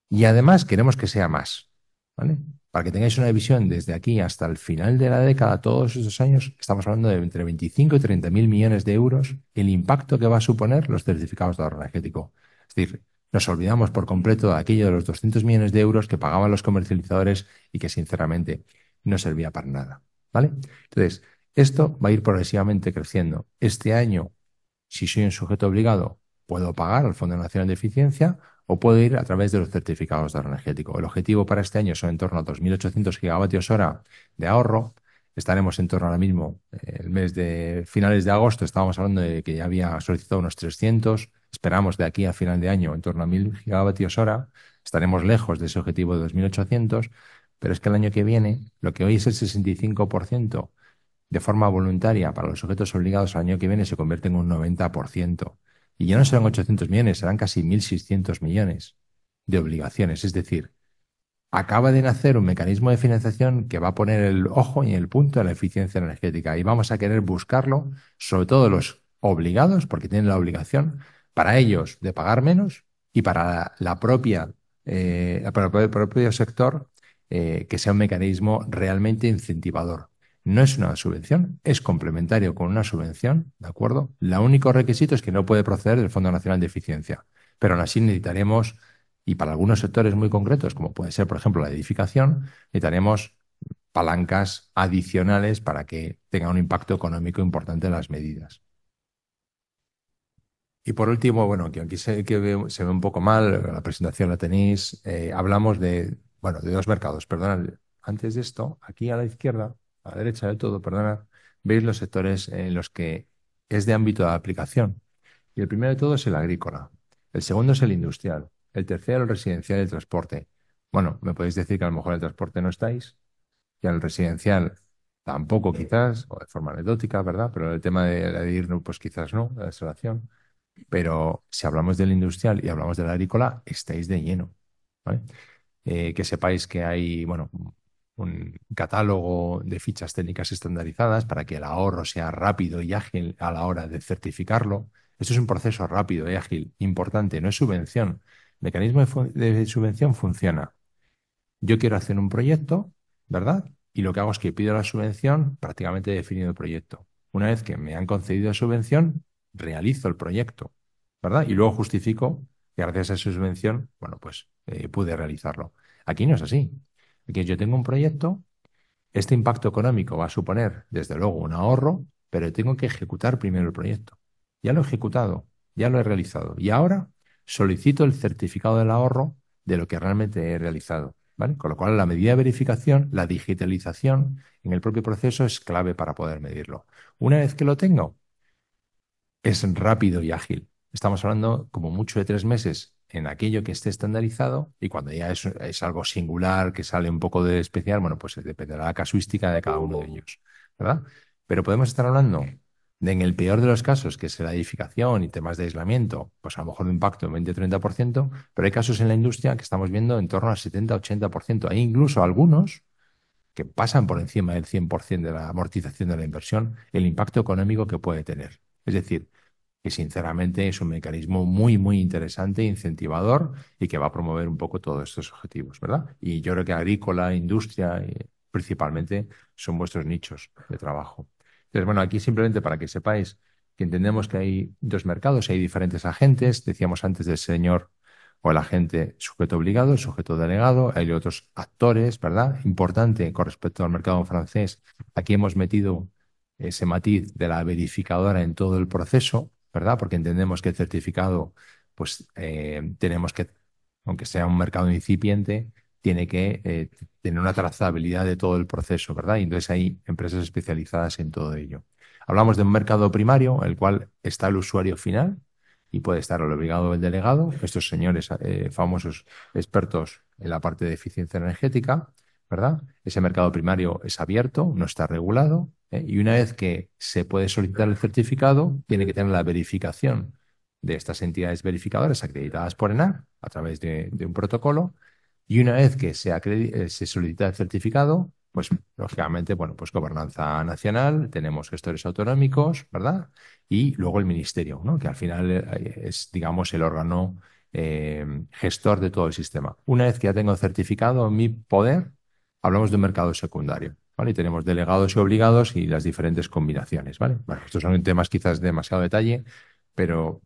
Y además queremos que sea más, ¿vale? Para que tengáis una visión desde aquí hasta el final de la década, todos esos años, estamos hablando de entre 25 y 30.000 millones de euros el impacto que va a suponer los certificados de ahorro energético. Es decir, nos olvidamos por completo de aquello de los 200 millones de euros que pagaban los comercializadores y que sinceramente no servía para nada, ¿vale? Entonces, esto va a ir progresivamente creciendo. Este año, si soy un sujeto obligado, puedo pagar al Fondo Nacional de Eficiencia o puedo ir a través de los certificados de ahorro energético. El objetivo para este año son en torno a 2.800 gigavatios hora de ahorro. Estaremos en torno ahora mismo, el mes de finales de agosto, estábamos hablando de que ya había solicitado unos 300. Esperamos de aquí a final de año en torno a 1.000 gigavatios hora. Estaremos lejos de ese objetivo de 2.800, pero es que el año que viene, lo que hoy es el 65% de forma voluntaria para los sujetos obligados, al año que viene se convierte en un 90%. Y ya no serán 800 millones, serán casi 1.600 millones de obligaciones. Es decir, acaba de nacer un mecanismo de financiación que va a poner el ojo y el punto en la eficiencia energética y vamos a querer buscarlo, sobre todo los obligados, porque tienen la obligación, para ellos de pagar menos y para la propia, para el propio sector, que sea un mecanismo realmente incentivador. No es una subvención, es complementario con una subvención, ¿de acuerdo? El único requisito es que no puede proceder del Fondo Nacional de Eficiencia, pero aún así necesitaremos, y para algunos sectores muy concretos, como puede ser, por ejemplo, la edificación, necesitaremos palancas adicionales para que tenga un impacto económico importante en las medidas. Y por último, bueno, que aquí se ve un poco mal, la presentación la tenéis, hablamos bueno, de dos mercados, perdonad. Antes de esto, aquí a la izquierda, a la derecha del todo, perdonad, veis los sectores en los que es de ámbito de aplicación. Y el primero de todo es el agrícola, el segundo es el industrial, el tercero el residencial y el transporte. Bueno, me podéis decir que a lo mejor en el transporte no estáis, y en el residencial tampoco quizás, o de forma anecdótica, ¿verdad? Pero el tema de ir, pues quizás no, la instalación. Pero si hablamos del industrial y hablamos del agrícola, estáis de lleno, ¿vale? Que sepáis que hay, bueno, un catálogo de fichas técnicas estandarizadas para que el ahorro sea rápido y ágil a la hora de certificarlo. Esto es un proceso rápido y ágil, importante, no es subvención. El mecanismo de subvención funciona. Yo quiero hacer un proyecto, ¿verdad? Y lo que hago es que pido la subvención, prácticamente he definido el proyecto. Una vez que me han concedido la subvención, realizo el proyecto, ¿verdad? Y luego justifico que gracias a esa subvención, bueno, pues pude realizarlo. Aquí no es así. Aquí yo tengo un proyecto, este impacto económico va a suponer, desde luego, un ahorro, pero tengo que ejecutar primero el proyecto. Ya lo he ejecutado, ya lo he realizado. Y ahora solicito el certificado del ahorro de lo que realmente he realizado, ¿vale? Con lo cual, la medida de verificación, la digitalización en el propio proceso es clave para poder medirlo. Una vez que lo tengo, es rápido y ágil. Estamos hablando como mucho de 3 meses en aquello que esté estandarizado y cuando ya es algo singular, que sale un poco de especial, bueno, pues dependerá de la casuística de cada uno de ellos, ¿verdad? Pero podemos estar hablando de, en el peor de los casos, que es la edificación y temas de aislamiento, pues a lo mejor un impacto en 20 o 30%, pero hay casos en la industria que estamos viendo en torno al 70 o 80%. Hay incluso algunos que pasan por encima del 100% de la amortización de la inversión, el impacto económico que puede tener. Es decir, que sinceramente es un mecanismo muy, muy interesante, incentivador y que va a promover un poco todos estos objetivos, ¿verdad? Y yo creo que agrícola, industria, principalmente son vuestros nichos de trabajo. Entonces, bueno, aquí simplemente para que sepáis que entendemos que hay dos mercados, hay diferentes agentes, decíamos antes del señor o el agente sujeto obligado, el sujeto delegado, hay otros actores, ¿verdad? Importante con respecto al mercado francés, aquí hemos metido ese matiz de la verificadora en todo el proceso, ¿verdad? Porque entendemos que el certificado, pues tenemos que, aunque sea un mercado incipiente, tiene que tener una trazabilidad de todo el proceso, ¿verdad? Y entonces hay empresas especializadas en todo ello. Hablamos de un mercado primario, en el cual está el usuario final y puede estar el obligado o el delegado, estos señores famosos expertos en la parte de eficiencia energética, ¿verdad? Ese mercado primario es abierto, no está regulado, y una vez que se puede solicitar el certificado, tiene que tener la verificación de estas entidades verificadoras acreditadas por ENAC a través de un protocolo, y una vez que se solicita el certificado, pues lógicamente, bueno, pues gobernanza nacional, tenemos gestores autonómicos, ¿verdad? Y luego el ministerio, ¿no? Que al final es, digamos, el órgano gestor de todo el sistema. Una vez que ya tengo certificado en mi poder, hablamos de un mercado secundario, ¿vale? Y tenemos delegados y obligados y las diferentes combinaciones, ¿vale? Bueno, estos son temas quizás de demasiado detalle, pero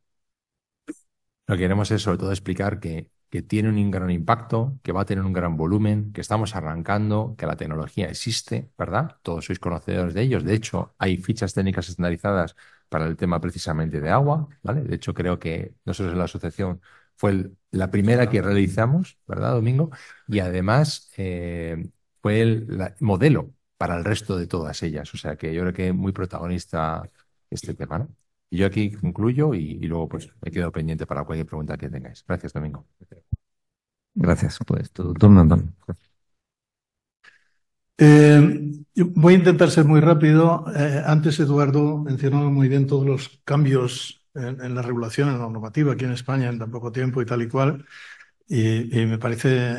lo que queremos es sobre todo explicar que tiene un gran impacto, que va a tener un gran volumen, que estamos arrancando, que la tecnología existe, ¿verdad? Todos sois conocedores de ellos. De hecho, hay fichas técnicas estandarizadas para el tema precisamente de agua, ¿vale? De hecho, creo que nosotros en la asociación fue la primera que realizamos, ¿verdad, Domingo? Y además fue el modelo para el resto de todas ellas. O sea que yo creo que muy protagonista este tema, ¿no? Y yo aquí concluyo y luego pues me quedo pendiente para cualquier pregunta que tengáis. Gracias, Domingo. Gracias. Pues tu turno, Antonio. Yo voy a intentar ser muy rápido. Antes Eduardo mencionó muy bien todos los cambios en la regulación, en la normativa aquí en España en tan poco tiempo y tal y cual. Y me parece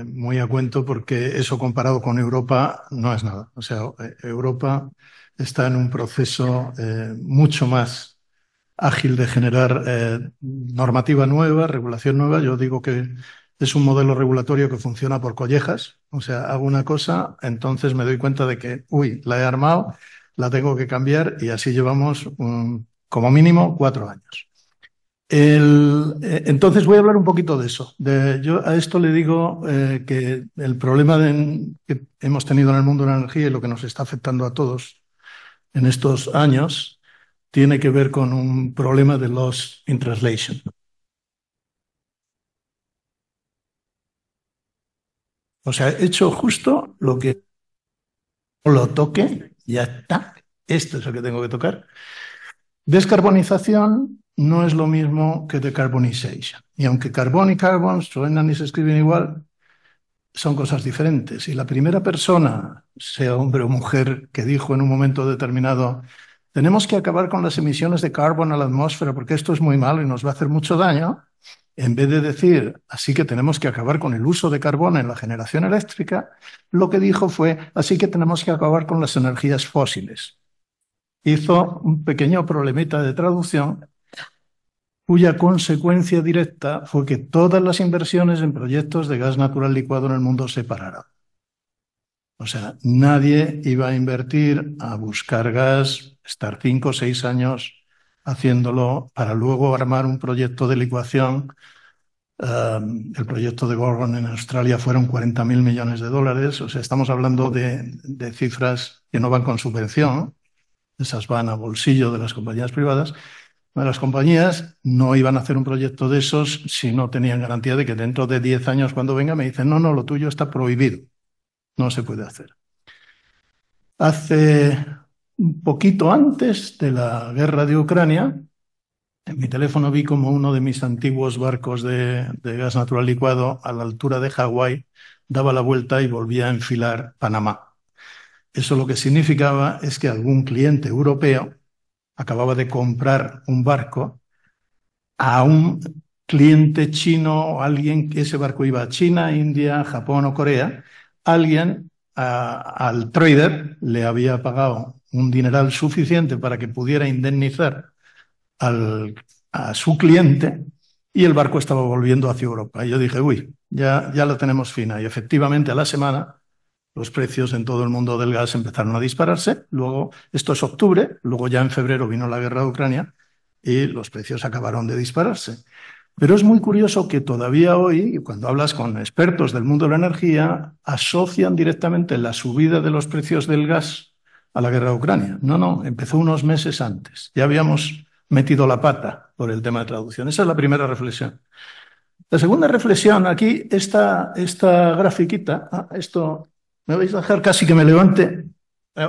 muy a cuento porque eso comparado con Europa no es nada. O sea, Europa está en un proceso mucho más ágil de generar normativa nueva, regulación nueva. Yo digo que es un modelo regulatorio que funciona por collejas. O sea, hago una cosa, entonces me doy cuenta de que, uy, la he armado, la tengo que cambiar y así llevamos como mínimo 4 años. Entonces voy a hablar un poquito de eso. Yo a esto le digo que el problema que hemos tenido en el mundo de la energía y lo que nos está afectando a todos en estos años tiene que ver con un problema de loss in translation. O sea, he hecho justo lo que lo toque, ya está. Esto es lo que tengo que tocar. Descarbonización no es lo mismo que decarbonization. Y aunque carbón y carbon suenan y se escriben igual, son cosas diferentes. Y la primera persona, sea hombre o mujer, que dijo en un momento determinado tenemos que acabar con las emisiones de carbono a la atmósfera porque esto es muy malo y nos va a hacer mucho daño, en vez de decir, así que tenemos que acabar con el uso de carbono en la generación eléctrica, lo que dijo fue, así que tenemos que acabar con las energías fósiles. Hizo un pequeño problemita de traducción cuya consecuencia directa fue que todas las inversiones en proyectos de gas natural licuado en el mundo se pararon. O sea, nadie iba a invertir a buscar gas, estar 5 o 6 años haciéndolo para luego armar un proyecto de licuación. El proyecto de Gorgon en Australia fueron 40.000 millones de dólares. O sea, estamos hablando de cifras que no van con subvención. Esas van a bolsillo de las compañías privadas. Las compañías no iban a hacer un proyecto de esos si no tenían garantía de que dentro de 10 años cuando venga me dicen, no, lo tuyo está prohibido. No se puede hacer. Hace un poquito antes de la guerra de Ucrania, en mi teléfono vi como uno de mis antiguos barcos de gas natural licuado a la altura de Hawái daba la vuelta y volvía a enfilar Panamá. Eso lo que significaba es que algún cliente europeo acababa de comprar un barco a un cliente chino o alguien que ese barco iba a China, India, Japón o Corea. Alguien al trader le había pagado un dineral suficiente para que pudiera indemnizar a su cliente y el barco estaba volviendo hacia Europa. Y yo dije, uy, ya la tenemos fina. Y efectivamente a la semana los precios en todo el mundo del gas empezaron a dispararse. Luego, esto es octubre, luego ya en febrero vino la guerra de Ucrania y los precios acabaron de dispararse. Pero es muy curioso que todavía hoy, cuando hablas con expertos del mundo de la energía, asocian directamente la subida de los precios del gas a la guerra de Ucrania. No, empezó unos meses antes. Ya habíamos metido la pata por el tema de traducción. Esa es la primera reflexión. La segunda reflexión, aquí, esta grafiquita, esto, ¿me vais a dejar casi que me levante?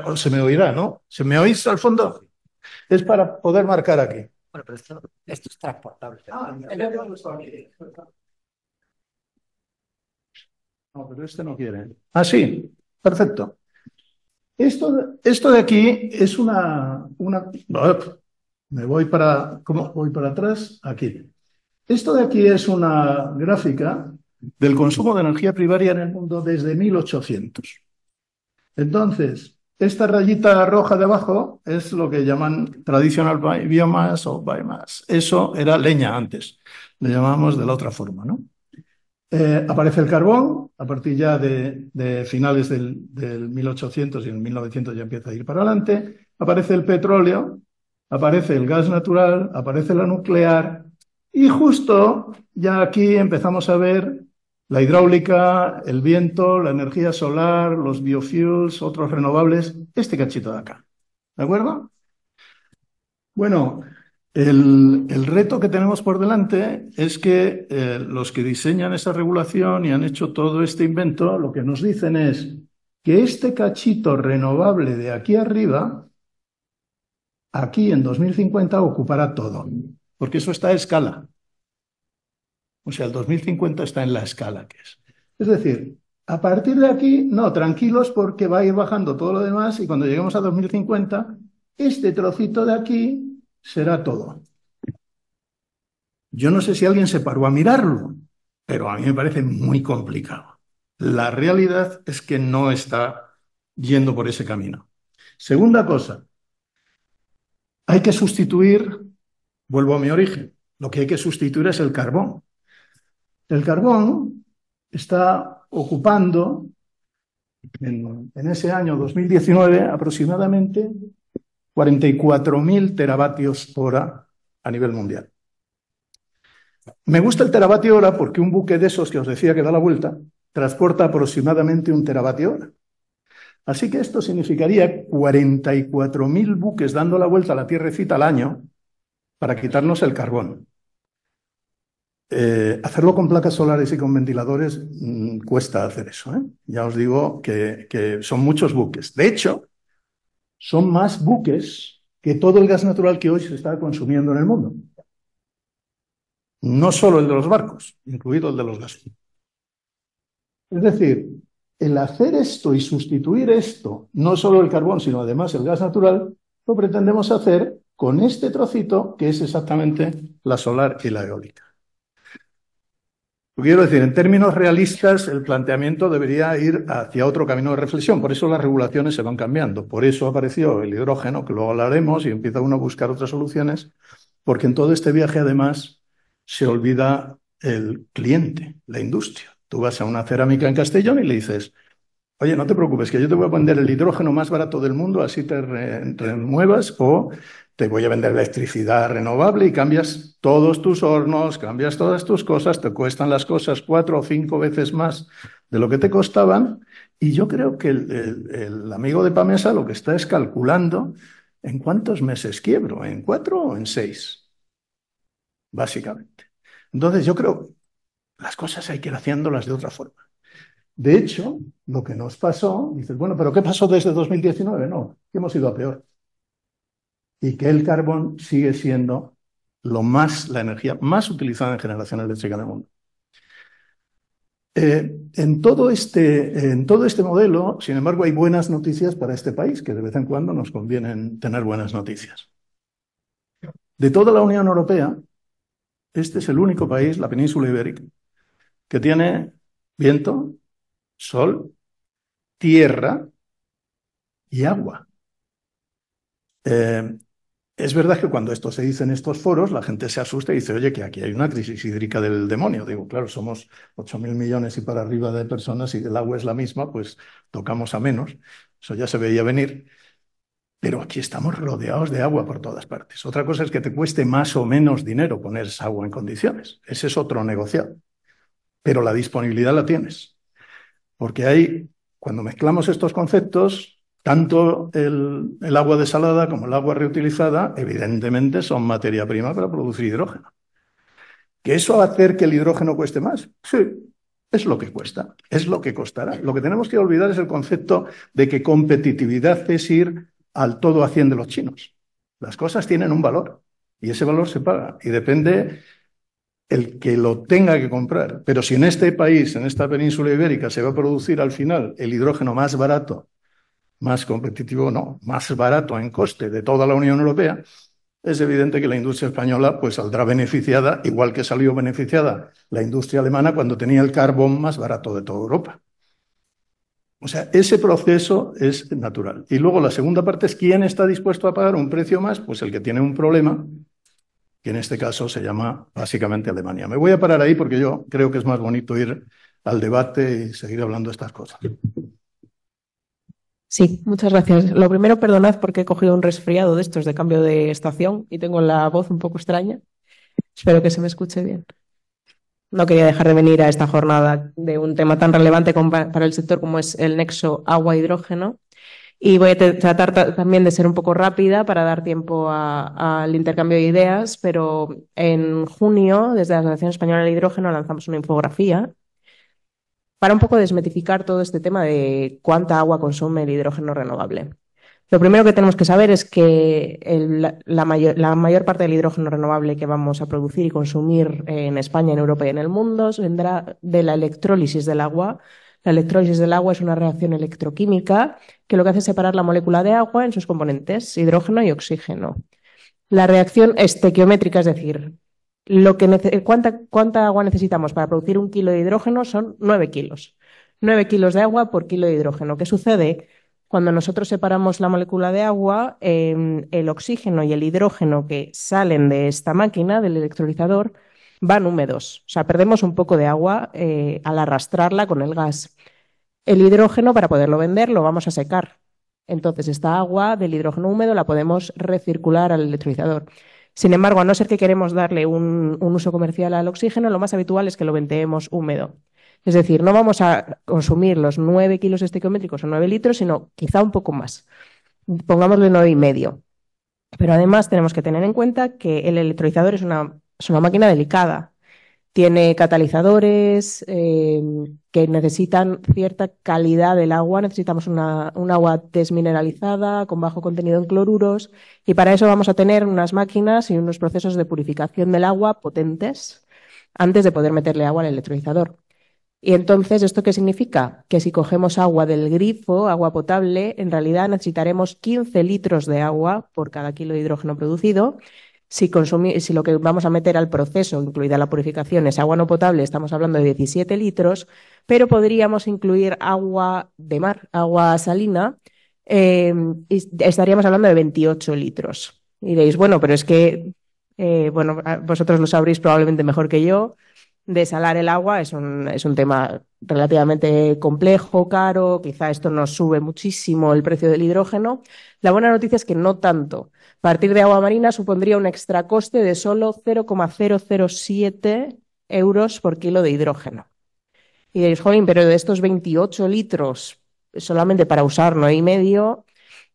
O se me oirá, ¿no? ¿Se me oís al fondo? Es para poder marcar aquí. Bueno, pero esto es transportable. No, pero este no quiere. Ah, sí, perfecto. Esto de aquí es una... Me voy para... ¿Cómo? Voy para atrás, aquí. Esto de aquí es una gráfica del consumo de energía primaria en el mundo desde 1800. Entonces, esta rayita roja de abajo es lo que llaman traditional biomass o biomass. Eso era leña antes, le llamábamos de la otra forma, ¿no? Aparece el carbón, a partir ya de finales del 1800 y en 1900 ya empieza a ir para adelante. Aparece el petróleo, aparece el gas natural, aparece la nuclear y justo ya aquí empezamos a ver la hidráulica, el viento, la energía solar, los biofuels, otros renovables, este cachito de acá. ¿De acuerdo? Bueno, el reto que tenemos por delante es que los que diseñan esa regulación y han hecho todo este invento, lo que nos dicen es que este cachito renovable de aquí arriba, aquí en 2050 ocupará todo, porque eso está a escala. O sea, el 2050 está en la escala que es. Es decir, a partir de aquí, no, tranquilos porque va a ir bajando todo lo demás y cuando lleguemos a 2050, este trocito de aquí será todo. Yo no sé si alguien se paró a mirarlo, pero a mí me parece muy complicado. La realidad es que no está yendo por ese camino. Segunda cosa, hay que sustituir, vuelvo a mi origen, lo que hay que sustituir es el carbón. El carbón está ocupando en ese año 2019 aproximadamente 44.000 teravatios hora a nivel mundial. Me gusta el teravatio hora porque un buque de esos que os decía que da la vuelta transporta aproximadamente 1 teravatio hora. Así que esto significaría 44.000 buques dando la vuelta a la Tierrecita al año para quitarnos el carbón. Hacerlo con placas solares y con ventiladores cuesta hacer eso, ¿eh? Ya os digo que son muchos buques. De hecho, son más buques que todo el gas natural que hoy se está consumiendo en el mundo. No solo el de los barcos, incluido el de los gases. Es decir, el hacer esto y sustituir esto, no solo el carbón, sino además el gas natural, lo pretendemos hacer con este trocito, que es exactamente la solar y la eólica. Quiero decir, en términos realistas, el planteamiento debería ir hacia otro camino de reflexión. Por eso las regulaciones se van cambiando. Por eso apareció el hidrógeno, que luego hablaremos, y empieza uno a buscar otras soluciones, porque en todo este viaje, además, se olvida el cliente, la industria. Tú vas a una cerámica en Castellón y le dices: oye, no te preocupes, que yo te voy a vender el hidrógeno más barato del mundo, así te renuevas, o te voy a vender electricidad renovable y cambias todos tus hornos, cambias todas tus cosas, te cuestan las cosas 4 o 5 veces más de lo que te costaban. Y yo creo que el amigo de Pamesa lo que está es calculando en cuántos meses quiebro, en 4 o en 6, básicamente. Entonces yo creo que las cosas hay que ir haciéndolas de otra forma. De hecho, lo que nos pasó, dices, bueno, ¿pero qué pasó desde 2019? No, que hemos ido a peor. Y que el carbón sigue siendo la energía más utilizada en generación eléctrica en el mundo. En todo este modelo, sin embargo, hay buenas noticias para este país, que de vez en cuando nos conviene tener buenas noticias. De toda la Unión Europea, este es el único país, la península ibérica, que tiene viento, sol, tierra y agua. Es verdad que cuando esto se dice en estos foros, la gente se asusta y dice: oye, que aquí hay una crisis hídrica del demonio. Digo, claro, somos 8.000 millones y para arriba de personas, y el agua es la misma, pues tocamos a menos. Eso ya se veía venir. Pero aquí estamos rodeados de agua por todas partes. Otra cosa es que te cueste más o menos dinero poner esa agua en condiciones. Ese es otro negociado. Pero la disponibilidad la tienes. Porque cuando mezclamos estos conceptos, tanto el agua desalada como el agua reutilizada, evidentemente son materia prima para producir hidrógeno. ¿Que eso va a hacer que el hidrógeno cueste más? Sí, es lo que cuesta, es lo que costará. Lo que tenemos que olvidar es el concepto de que competitividad es ir al todo a 100 de los chinos. Las cosas tienen un valor y ese valor se paga y depende el que lo tenga que comprar. Pero si en este país, en esta península ibérica, se va a producir al final el hidrógeno más barato, más competitivo, no, más barato en coste de toda la Unión Europea, es evidente que la industria española pues saldrá beneficiada, igual que salió beneficiada la industria alemana cuando tenía el carbón más barato de toda Europa. O sea, ese proceso es natural. Y luego la segunda parte es: ¿quién está dispuesto a pagar un precio más? Pues el que tiene un problema, que en este caso se llama básicamente Alemania. Me voy a parar ahí porque yo creo que es más bonito ir al debate y seguir hablando de estas cosas. Sí, muchas gracias. Lo primero, perdonad porque he cogido un resfriado de estos de cambio de estación y tengo la voz un poco extraña. Espero que se me escuche bien. No quería dejar de venir a esta jornada de un tema tan relevante para el sector como es el nexo agua-hidrógeno. Y voy a tratar también de ser un poco rápida para dar tiempo al intercambio de ideas, pero en junio, desde la Asociación Española del Hidrógeno, lanzamos una infografía para un poco desmitificar todo este tema de cuánta agua consume el hidrógeno renovable. Lo primero que tenemos que saber es que la mayor parte del hidrógeno renovable que vamos a producir y consumir en España, en Europa y en el mundo vendrá de la electrólisis del agua. La electrólisis del agua es una reacción electroquímica que lo que hace es separar la molécula de agua en sus componentes, hidrógeno y oxígeno. La reacción estequiométrica, es decir, cuánta agua necesitamos para producir 1 kilo de hidrógeno son 9 kilos. 9 kilos de agua por kilo de hidrógeno. ¿Qué sucede? Cuando nosotros separamos la molécula de agua, el oxígeno y el hidrógeno que salen de esta máquina, del electrolizador, van húmedos. O sea, perdemos un poco de agua al arrastrarla con el gas. El hidrógeno, para poderlo vender, lo vamos a secar. Entonces, esta agua del hidrógeno húmedo la podemos recircular al electrolizador. Sin embargo, a no ser que queremos darle un uso comercial al oxígeno, lo más habitual es que lo venteemos húmedo. Es decir, no vamos a consumir los 9 kilos estequiométricos o 9 litros, sino quizá un poco más. Pongámosle 9,5. Pero además tenemos que tener en cuenta que el electrolizador es una máquina delicada. Tiene catalizadores que necesitan cierta calidad del agua. Necesitamos un agua desmineralizada, con bajo contenido en cloruros. Y para eso vamos a tener unas máquinas y unos procesos de purificación del agua potentes antes de poder meterle agua al electrolizador. Y entonces, ¿esto qué significa? Que si cogemos agua del grifo, agua potable, en realidad necesitaremos 15 litros de agua por cada kilo de hidrógeno producido. Si lo que vamos a meter al proceso, incluida la purificación, es agua no potable, estamos hablando de 17 litros, pero podríamos incluir agua de mar, agua salina, y estaríamos hablando de 28 litros. Y diréis, bueno, pero es que, bueno, vosotros lo sabréis probablemente mejor que yo. Desalar el agua es un tema relativamente complejo, caro, quizá esto nos sube muchísimo el precio del hidrógeno. La buena noticia es que no tanto. Partir de agua marina supondría un extra coste de solo 0,007 euros por kilo de hidrógeno. Y diréis, jolín, pero de estos 28 litros solamente para usar 9,5,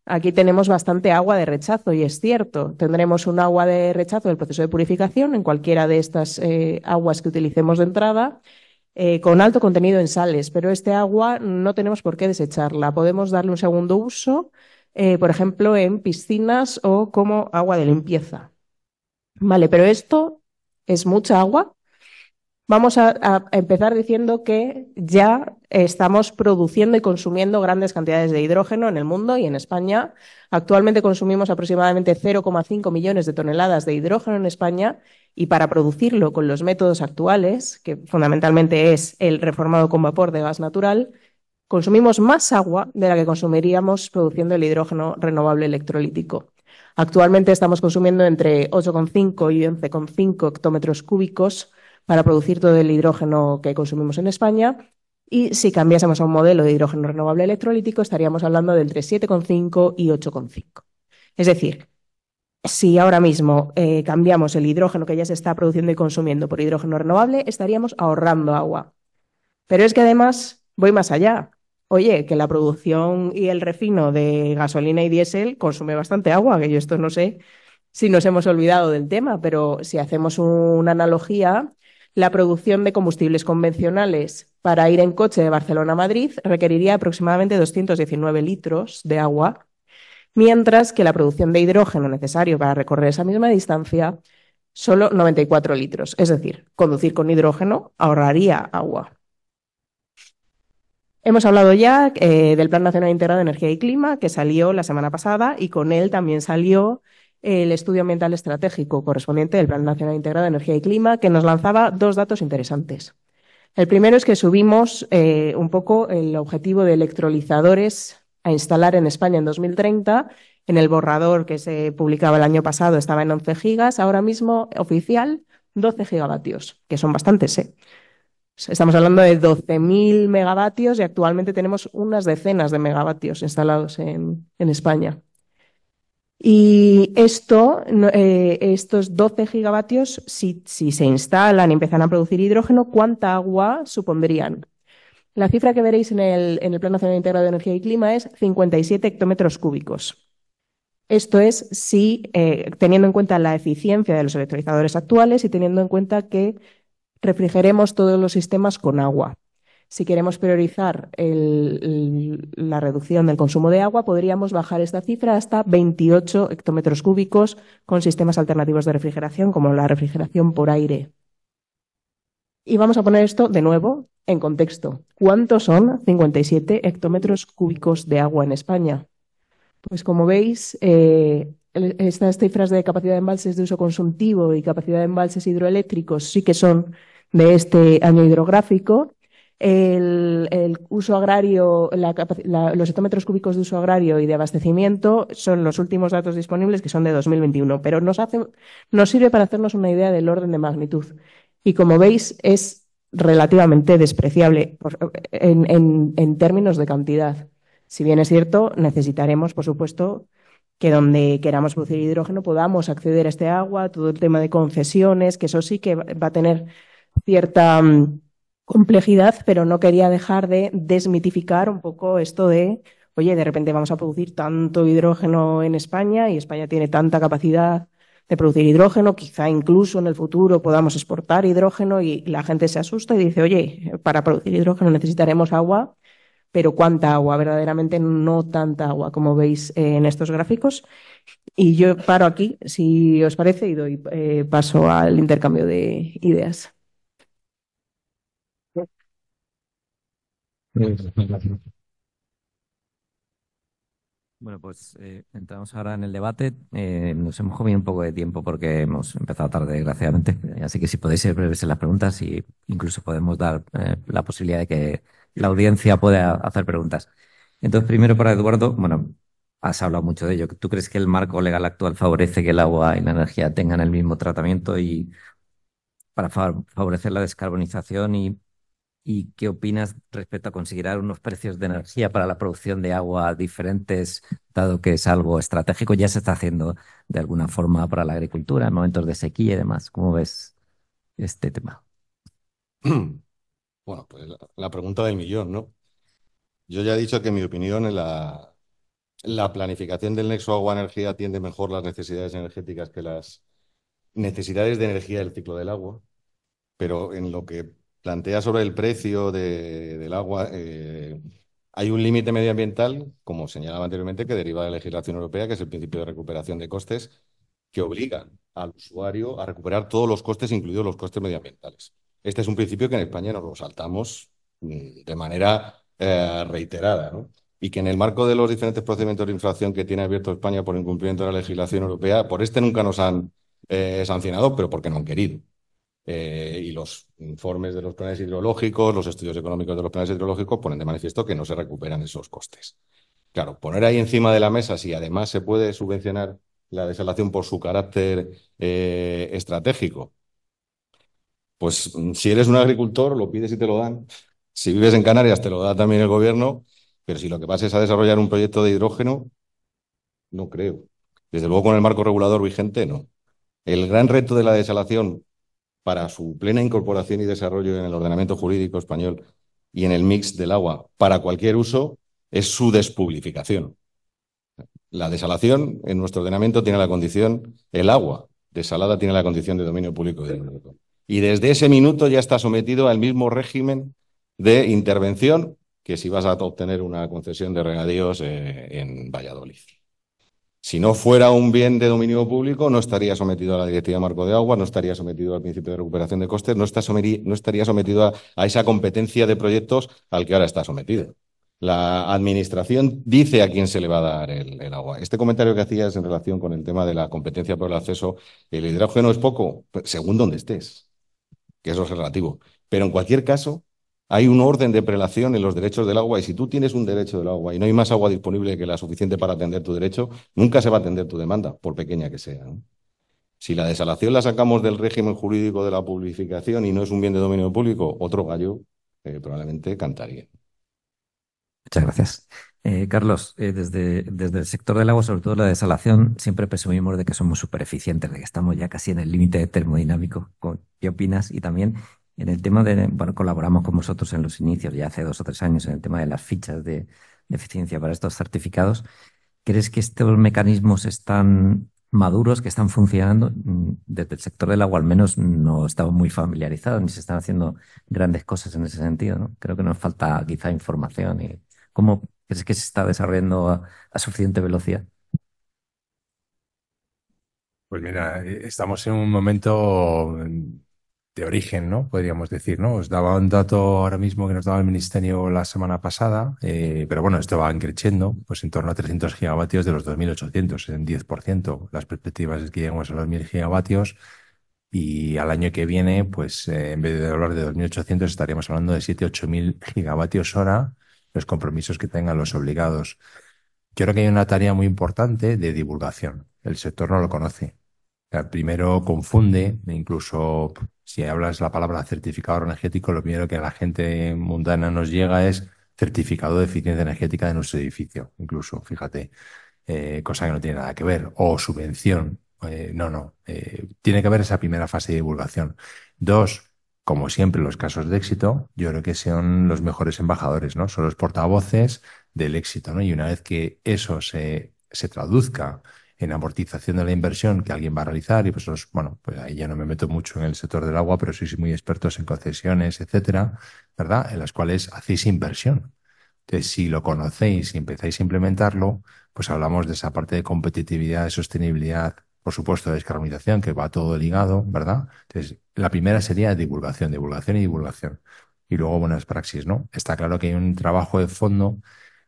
aquí tenemos bastante agua de rechazo y es cierto. Tendremos un agua de rechazo del proceso de purificación en cualquiera de estas aguas que utilicemos de entrada, con alto contenido en sales, pero este agua no tenemos por qué desecharla. Podemos darle un segundo uso, por ejemplo, en piscinas o como agua de limpieza. Vale, pero esto es mucha agua. Vamos a empezar diciendo que ya estamos produciendo y consumiendo grandes cantidades de hidrógeno en el mundo y en España. Actualmente consumimos aproximadamente 0,5 millones de toneladas de hidrógeno en España y para producirlo con los métodos actuales, que fundamentalmente es el reformado con vapor de gas natural, consumimos más agua de la que consumiríamos produciendo el hidrógeno renovable electrolítico. Actualmente estamos consumiendo entre 8,5 y 11,5 hectómetros cúbicos para producir todo el hidrógeno que consumimos en España, y si cambiásemos a un modelo de hidrógeno renovable electrolítico estaríamos hablando de entre 7,5 y 8,5. Es decir, si ahora mismo cambiamos el hidrógeno que ya se está produciendo y consumiendo por hidrógeno renovable, estaríamos ahorrando agua. Pero es que además voy más allá. Oye, que la producción y el refino de gasolina y diésel consume bastante agua, que yo esto no sé si nos hemos olvidado del tema, pero si hacemos una analogía, la producción de combustibles convencionales para ir en coche de Barcelona a Madrid requeriría aproximadamente 219 litros de agua, mientras que la producción de hidrógeno necesario para recorrer esa misma distancia, solo 94 litros. Es decir, conducir con hidrógeno ahorraría agua. Hemos hablado ya del Plan Nacional Integrado de Energía y Clima, que salió la semana pasada, y con él también salió el estudio ambiental estratégico correspondiente del Plan Nacional Integrado de Energía y Clima, que nos lanzaba dos datos interesantes. El primero es que subimos un poco el objetivo de electrolizadores a instalar en España en 2030. En el borrador que se publicaba el año pasado estaba en 11 gigas, ahora mismo oficial 12 gigavatios, que son bastantes, ¿eh? Estamos hablando de 12.000 megavatios y actualmente tenemos unas decenas de megavatios instalados en España. Y estos 12 gigavatios, si se instalan y empiezan a producir hidrógeno, ¿cuánta agua supondrían? La cifra que veréis en el Plan Nacional Integrado de Energía y Clima es 57 hectómetros cúbicos. Esto es teniendo en cuenta la eficiencia de los electrolizadores actuales y teniendo en cuenta que refrigeremos todos los sistemas con agua. Si queremos priorizar la reducción del consumo de agua, podríamos bajar esta cifra hasta 28 hectómetros cúbicos con sistemas alternativos de refrigeración, como la refrigeración por aire. Y vamos a poner esto de nuevo en contexto. ¿Cuántos son 57 hectómetros cúbicos de agua en España? Pues como veis, estas cifras de capacidad de embalses de uso consultivo y capacidad de embalses hidroeléctricos sí que son de este año hidrográfico. El uso agrario, los hectómetros cúbicos de uso agrario y de abastecimiento son los últimos datos disponibles, que son de 2021, pero nos sirve para hacernos una idea del orden de magnitud. Y como veis, es relativamente despreciable en términos de cantidad. Si bien es cierto, necesitaremos, por supuesto, que donde queramos producir hidrógeno podamos acceder a este agua, todo el tema de concesiones, que eso sí que va a tener cierta complejidad, pero no quería dejar de desmitificar un poco esto de, oye, de repente vamos a producir tanto hidrógeno en España y España tiene tanta capacidad de producir hidrógeno, quizá incluso en el futuro podamos exportar hidrógeno, y la gente se asusta y dice, oye, para producir hidrógeno necesitaremos agua, pero ¿cuánta agua? Verdaderamente no tanta agua, como veis en estos gráficos. Y yo paro aquí, si os parece, y doy paso al intercambio de ideas. Bueno, pues entramos ahora en el debate. Nos hemos comido un poco de tiempo porque hemos empezado tarde, desgraciadamente. Así que si podéis ser breves en las preguntas y incluso podemos dar la posibilidad de que la audiencia pueda hacer preguntas. Entonces, primero para Eduardo, bueno, has hablado mucho de ello. ¿Tú crees que el marco legal actual favorece que el agua y la energía tengan el mismo tratamiento y para favorecer la descarbonización y qué opinas respecto a considerar unos precios de energía para la producción de agua diferentes, dado que es algo estratégico? Ya se está haciendo de alguna forma para la agricultura en momentos de sequía y demás. ¿Cómo ves este tema? Bueno, pues la pregunta del millón, ¿no? Yo ya he dicho que mi opinión en la planificación del nexo agua-energía atiende mejor las necesidades energéticas que las necesidades de energía del ciclo del agua, pero en lo que plantea sobre el precio del agua, hay un límite medioambiental, como señalaba anteriormente, que deriva de la legislación europea, que es el principio de recuperación de costes, que obliga al usuario a recuperar todos los costes, incluidos los costes medioambientales. Este es un principio que en España nos lo saltamos de manera reiterada, ¿no? Y que en el marco de los diferentes procedimientos de infracción que tiene abierto España por incumplimiento de la legislación europea, por este nunca nos han sancionado, pero porque no han querido. Y los informes de los planes hidrológicos, los estudios económicos de los planes hidrológicos ponen de manifiesto que no se recuperan esos costes. Claro, poner ahí encima de la mesa si además se puede subvencionar la desalación por su carácter estratégico, pues si eres un agricultor lo pides y te lo dan. Si vives en Canarias te lo da también el gobierno, pero si lo que vas es a desarrollar un proyecto de hidrógeno, no creo. Desde luego con el marco regulador vigente, no. El gran reto de la desalación para su plena incorporación y desarrollo en el ordenamiento jurídico español y en el mix del agua para cualquier uso es su despublificación. La desalación en nuestro ordenamiento tiene la condición, el agua desalada tiene la condición de dominio público. Y desde ese minuto ya está sometido al mismo régimen de intervención que si vas a obtener una concesión de regadíos en Valladolid. Si no fuera un bien de dominio público, no estaría sometido a la Directiva Marco de Agua, no estaría sometido al principio de recuperación de costes, no estaría sometido a esa competencia de proyectos al que ahora está sometido. La Administración dice a quién se le va a dar el agua. Este comentario que hacías en relación con el tema de la competencia por el acceso, el hidrógeno es poco, según donde estés, que eso es relativo. Pero en cualquier caso, hay un orden de prelación en los derechos del agua y si tú tienes un derecho del agua y no hay más agua disponible que la suficiente para atender tu derecho, nunca se va a atender tu demanda, por pequeña que sea, ¿no? Si la desalación la sacamos del régimen jurídico de la publificación y no es un bien de dominio público, otro gallo probablemente cantaría. Muchas gracias. Carlos, desde el sector del agua, sobre todo la desalación, siempre presumimos de que somos súper eficientes, de que estamos ya casi en el límite termodinámico. ¿Qué opinas? Y también en el tema de, bueno, colaboramos con vosotros en los inicios, ya hace 2 o 3 años, en el tema de las fichas de eficiencia para estos certificados. ¿Crees que estos mecanismos están maduros, que están funcionando? Desde el sector del agua al menos no estamos muy familiarizados, ni se están haciendo grandes cosas en ese sentido, ¿no? Creo que nos falta quizá información. Y ¿cómo crees que se está desarrollando a suficiente velocidad? Pues mira, estamos en un momento de origen, ¿no? Podríamos decir, ¿no? Os daba un dato ahora mismo que nos daba el Ministerio la semana pasada, pero bueno, esto va creciendo, pues en torno a 300 gigavatios de los 2.800, en 10%. Las perspectivas es que lleguemos a los 1.000 gigavatios y al año que viene, pues en vez de hablar de 2.800 estaríamos hablando de 7.000 8.000 gigavatios hora, los compromisos que tengan los obligados. Yo creo que hay una tarea muy importante de divulgación. El sector no lo conoce. O sea, primero confunde, e incluso si hablas la palabra certificador energético, lo primero que a la gente mundana nos llega es certificado de eficiencia energética de nuestro edificio. Incluso, fíjate, cosa que no tiene nada que ver. O subvención. No. Tiene que haber esa primera fase de divulgación. Dos, como siempre, los casos de éxito, yo creo que son los mejores embajadores, ¿no? Son los portavoces del éxito, ¿no? Y una vez que eso se traduzca en amortización de la inversión que alguien va a realizar, y vosotros, bueno, pues ahí ya no me meto mucho en el sector del agua, pero sois muy expertos en concesiones, etcétera, ¿verdad? En las cuales hacéis inversión. Entonces, si lo conocéis y empezáis a implementarlo, pues hablamos de esa parte de competitividad, de sostenibilidad, por supuesto, de descarbonización, que va todo ligado, ¿verdad? Entonces, la primera sería divulgación, divulgación y divulgación. y luego buenas praxis, ¿no? Está claro que hay un trabajo de fondo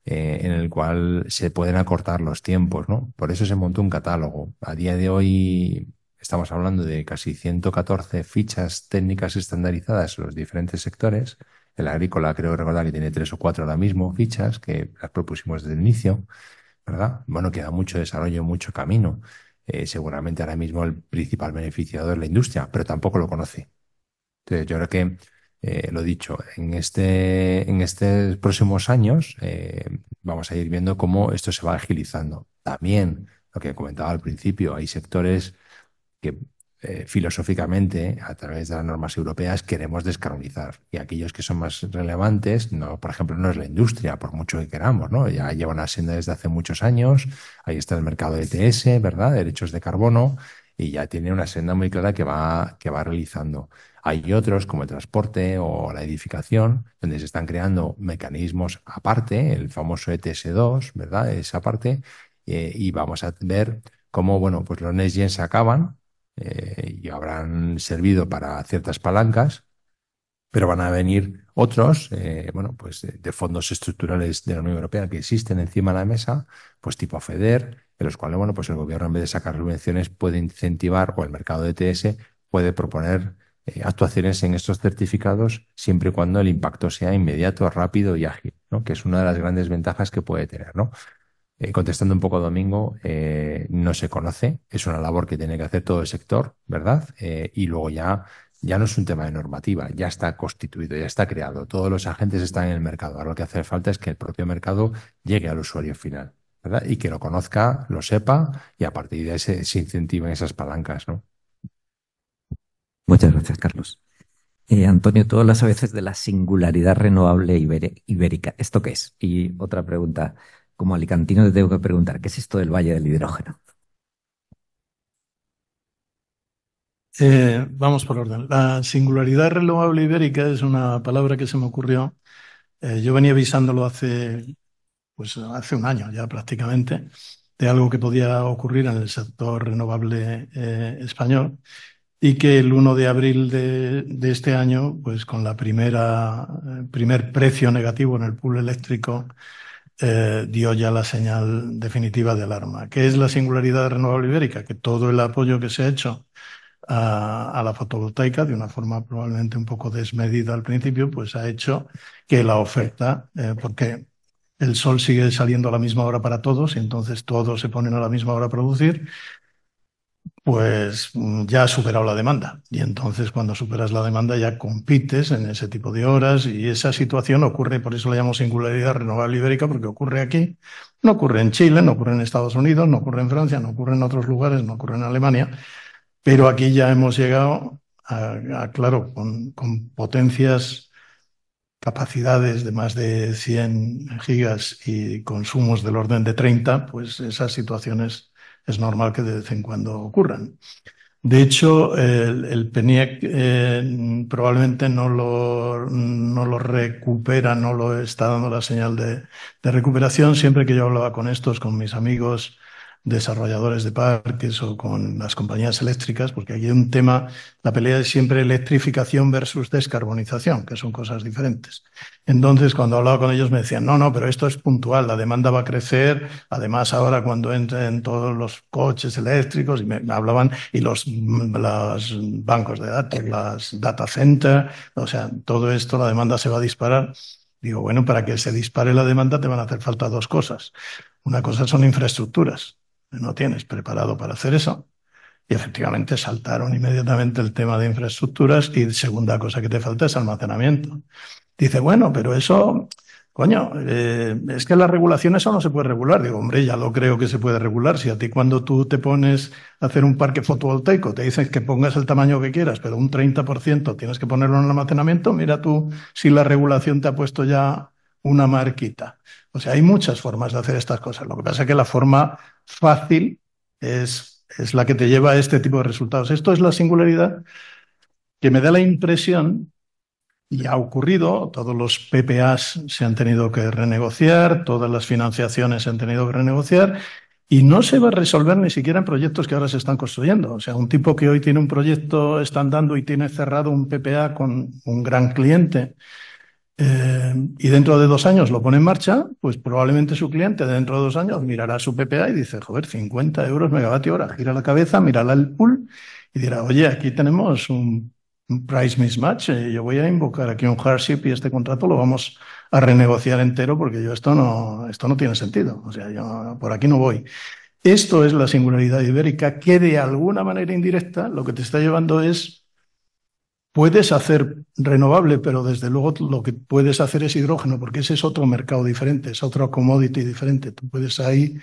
en el cual se pueden acortar los tiempos, ¿no? Por eso se montó un catálogo. A día de hoy estamos hablando de casi 114 fichas técnicas estandarizadas en los diferentes sectores. El agrícola creo recordar que tiene 3 o 4 ahora mismo fichas que las propusimos desde el inicio, ¿verdad? Bueno, queda mucho desarrollo, mucho camino. Seguramente ahora mismo el principal beneficiado es la industria, pero tampoco lo conoce. Entonces, yo creo que, lo dicho, en estos próximos años vamos a ir viendo cómo esto se va agilizando. También, lo que comentaba al principio, hay sectores que filosóficamente, a través de las normas europeas, queremos descarbonizar. Y aquellos que son más relevantes, no, por ejemplo, no es la industria, por mucho que queramos, ¿no? Ya lleva una senda desde hace muchos años, ahí está el mercado de ETS, ¿verdad? Derechos de carbono, y ya tiene una senda muy clara que va realizando. Hay otros, como el transporte o la edificación, donde se están creando mecanismos aparte, el famoso ETS2, ¿verdad? Esa parte, y vamos a ver cómo, bueno, pues los Next Gen se acaban y habrán servido para ciertas palancas, pero van a venir otros, bueno, pues de fondos estructurales de la Unión Europea que existen encima de la mesa, pues tipo FEDER, en los cuales, bueno, pues el gobierno en vez de sacar subvenciones puede incentivar, o el mercado de ETS puede proponer actuaciones en estos certificados siempre y cuando el impacto sea inmediato, rápido y ágil, ¿no? Que es una de las grandes ventajas que puede tener, ¿no? Contestando un poco a Domingo, no se conoce, es una labor que tiene que hacer todo el sector, ¿verdad? Y luego ya no es un tema de normativa, ya está constituido, ya está creado, todos los agentes están en el mercado. Ahora lo que hace falta es que el propio mercado llegue al usuario final, ¿verdad? Y que lo conozca, lo sepa y a partir de ahí se incentiven esas palancas, ¿no? Muchas gracias, Carlos. Antonio, tú hablas a veces de la singularidad renovable ibérica. ¿Esto qué es? Y otra pregunta, como alicantino te tengo que preguntar, ¿qué es esto del Valle del Hidrógeno? Vamos por orden. La singularidad renovable ibérica es una palabra que se me ocurrió. Yo venía avisándolo pues hace un año ya prácticamente, de algo que podía ocurrir en el sector renovable español y que el 1 de abril de este año, pues con la primer precio negativo en el pool eléctrico, dio ya la señal definitiva de alarma. ¿Qué es la singularidad renovable ibérica? Que todo el apoyo que se ha hecho a la fotovoltaica, de una forma probablemente un poco desmedida al principio, pues ha hecho que la oferta, porque el sol sigue saliendo a la misma hora para todos y entonces todos se ponen a la misma hora a producir, pues ya ha superado la demanda. Y entonces cuando superas la demanda ya compites en ese tipo de horas y esa situación ocurre, por eso la llamo singularidad renovable ibérica, porque ocurre aquí, no ocurre en Chile, no ocurre en Estados Unidos, no ocurre en Francia, no ocurre en otros lugares, no ocurre en Alemania, pero aquí ya hemos llegado claro, con potencias, capacidades de más de 100 gigas y consumos del orden de 30, pues esas situaciones es normal que de vez en cuando ocurran. De hecho, el PENIEC probablemente no lo recupera, no lo está dando la señal de recuperación. Siempre que yo hablaba con con mis amigos desarrolladores de parques o con las compañías eléctricas, porque aquí hay un tema, la pelea es siempre electrificación versus descarbonización, que son cosas diferentes. Entonces, cuando hablaba con ellos me decían, no, pero esto es puntual, la demanda va a crecer, además ahora cuando entren todos los coches eléctricos, y me hablaban, y los bancos de datos, las data centers, o sea, todo esto, la demanda se va a disparar. Digo, bueno, para que se dispare la demanda te van a hacer falta dos cosas. Una cosa son infraestructuras, no tienes preparado para hacer eso. Y efectivamente saltaron inmediatamente el tema de infraestructuras y segunda cosa que te falta es almacenamiento. Dice, bueno, pero eso, coño, es que la regulación eso no se puede regular. Digo, hombre, ya lo creo que se puede regular. Si a ti cuando tú te pones a hacer un parque fotovoltaico te dicen que pongas el tamaño que quieras, pero un 30% tienes que ponerlo en el almacenamiento, mira tú si la regulación te ha puesto ya una marquita. O sea, hay muchas formas de hacer estas cosas. Lo que pasa es que la forma fácil es la que te lleva a este tipo de resultados. Esto es la singularidad que me da la impresión, y ha ocurrido, todos los PPAs se han tenido que renegociar, todas las financiaciones se han tenido que renegociar, Y no se va a resolver ni siquiera en proyectos que ahora se están construyendo. O sea, un tipo que hoy tiene un proyecto, está andando y tiene cerrado un PPA con un gran cliente, y dentro de 2 años lo pone en marcha, pues probablemente su cliente dentro de 2 años mirará su PPA y dice, joder, 50 euros megavatio hora, gira la cabeza, mirará el pool y dirá, oye, aquí tenemos un price mismatch, yo voy a invocar aquí un hardship y este contrato lo vamos a renegociar entero porque yo esto no tiene sentido, o sea, yo por aquí no voy. Esto es la singularidad ibérica que de alguna manera indirecta lo que te está llevando es, puedes hacer renovable, pero desde luego lo que puedes hacer es hidrógeno, porque ese es otro mercado diferente, es otro commodity diferente. Tú puedes ahí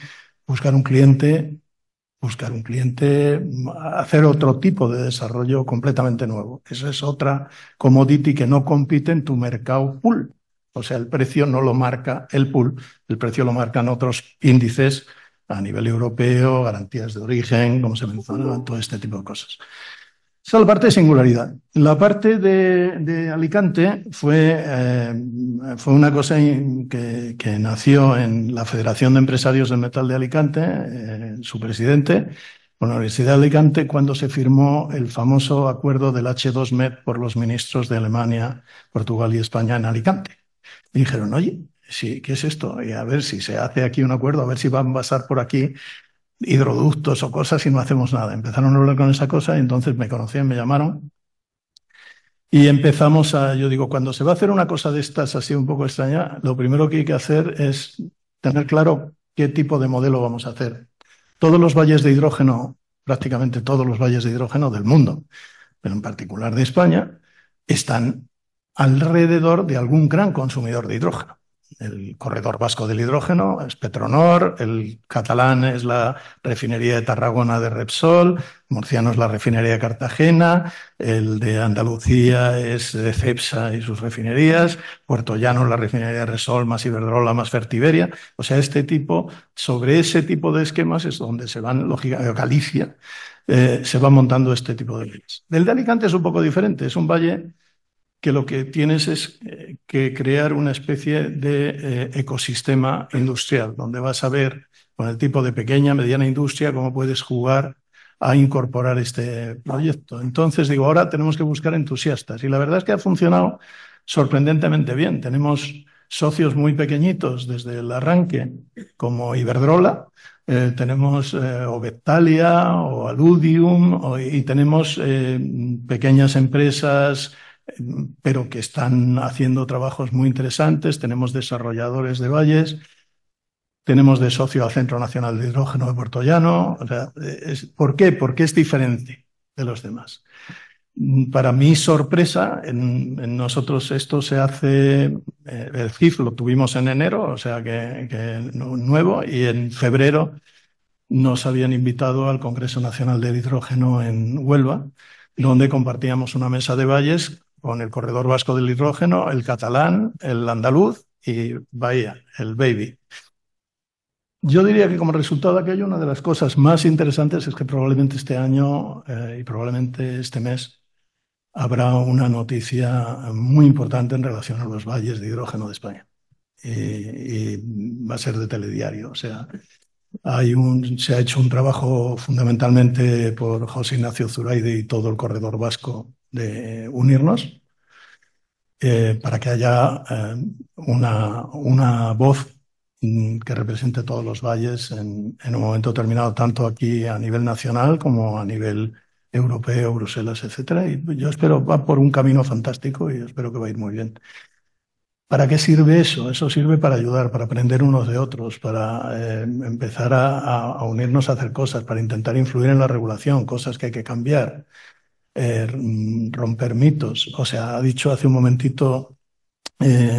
buscar un cliente, hacer otro tipo de desarrollo completamente nuevo. Esa es otra commodity que no compite en tu mercado pool. O sea, el precio no lo marca el pool, el precio lo marcan otros índices a nivel europeo, garantías de origen, como se menciona, todo este tipo de cosas. Esa es la parte de singularidad. La parte de Alicante fue una cosa que nació en la Federación de Empresarios del Metal de Alicante, su presidente, con la Universidad de Alicante, cuando se firmó el famoso acuerdo del H2Med por los ministros de Alemania, Portugal y España en Alicante. Y dijeron, oye, sí, ¿qué es esto? Y a ver si se hace aquí un acuerdo, a ver si van a pasar por aquí hidroductos o cosas y no hacemos nada. Empezaron a hablar con esa cosa y entonces me conocían, me llamaron y empezamos yo digo, cuando se va a hacer una cosa de estas así un poco extraña, lo primero que hay que hacer es tener claro qué tipo de modelo vamos a hacer. Todos los valles de hidrógeno, prácticamente todos los valles de hidrógeno del mundo, pero en particular de España, están alrededor de algún gran consumidor de hidrógeno. El corredor vasco del hidrógeno es Petronor, el catalán es la refinería de Tarragona de Repsol, murciano es la refinería de Cartagena, el de Andalucía es de Cepsa y sus refinerías, Puerto Llano es la refinería de Repsol, más Iberdrola, más Fertiberia. O sea, sobre ese tipo de esquemas es donde se van, lógicamente, Galicia, se va montando este tipo de valles. El de Alicante es un poco diferente, es un valle que lo que tienes es que crear una especie de ecosistema industrial, donde vas a ver con el tipo de pequeña, mediana industria cómo puedes jugar a incorporar este proyecto. Entonces, digo, ahora tenemos que buscar entusiastas. Y la verdad es que ha funcionado sorprendentemente bien. Tenemos socios muy pequeñitos desde el arranque, como Iberdrola, tenemos o Vectalia o Aludium, y tenemos pequeñas empresas pero que están haciendo trabajos muy interesantes. Tenemos desarrolladores de valles, tenemos de socio al Centro Nacional de Hidrógeno de Puerto Llano. O sea, ¿por qué? Porque es diferente de los demás. Para mi sorpresa, en nosotros esto se hace, el GIF lo tuvimos en enero, o sea que nuevo, y en febrero nos habían invitado al Congreso Nacional del Hidrógeno en Huelva, donde compartíamos una mesa de valles con el Corredor Vasco del Hidrógeno, el catalán, el andaluz y Bahía, el Baby. Yo diría que como resultado de aquello, una de las cosas más interesantes es que probablemente este año y probablemente este mes habrá una noticia muy importante en relación a los valles de hidrógeno de España. Y va a ser de telediario. O sea, se ha hecho un trabajo fundamentalmente por José Ignacio Zuraide y todo el corredor vasco de unirnos para que haya una voz que represente todos los valles en un momento determinado, tanto aquí a nivel nacional como a nivel europeo, Bruselas, etcétera. Y yo espero, va por un camino fantástico y espero que va a ir muy bien. ¿Para qué sirve eso? Eso sirve para ayudar, para aprender unos de otros, para empezar a unirnos a hacer cosas, para intentar influir en la regulación, cosas que hay que cambiar, romper mitos. O sea, ha dicho hace un momentito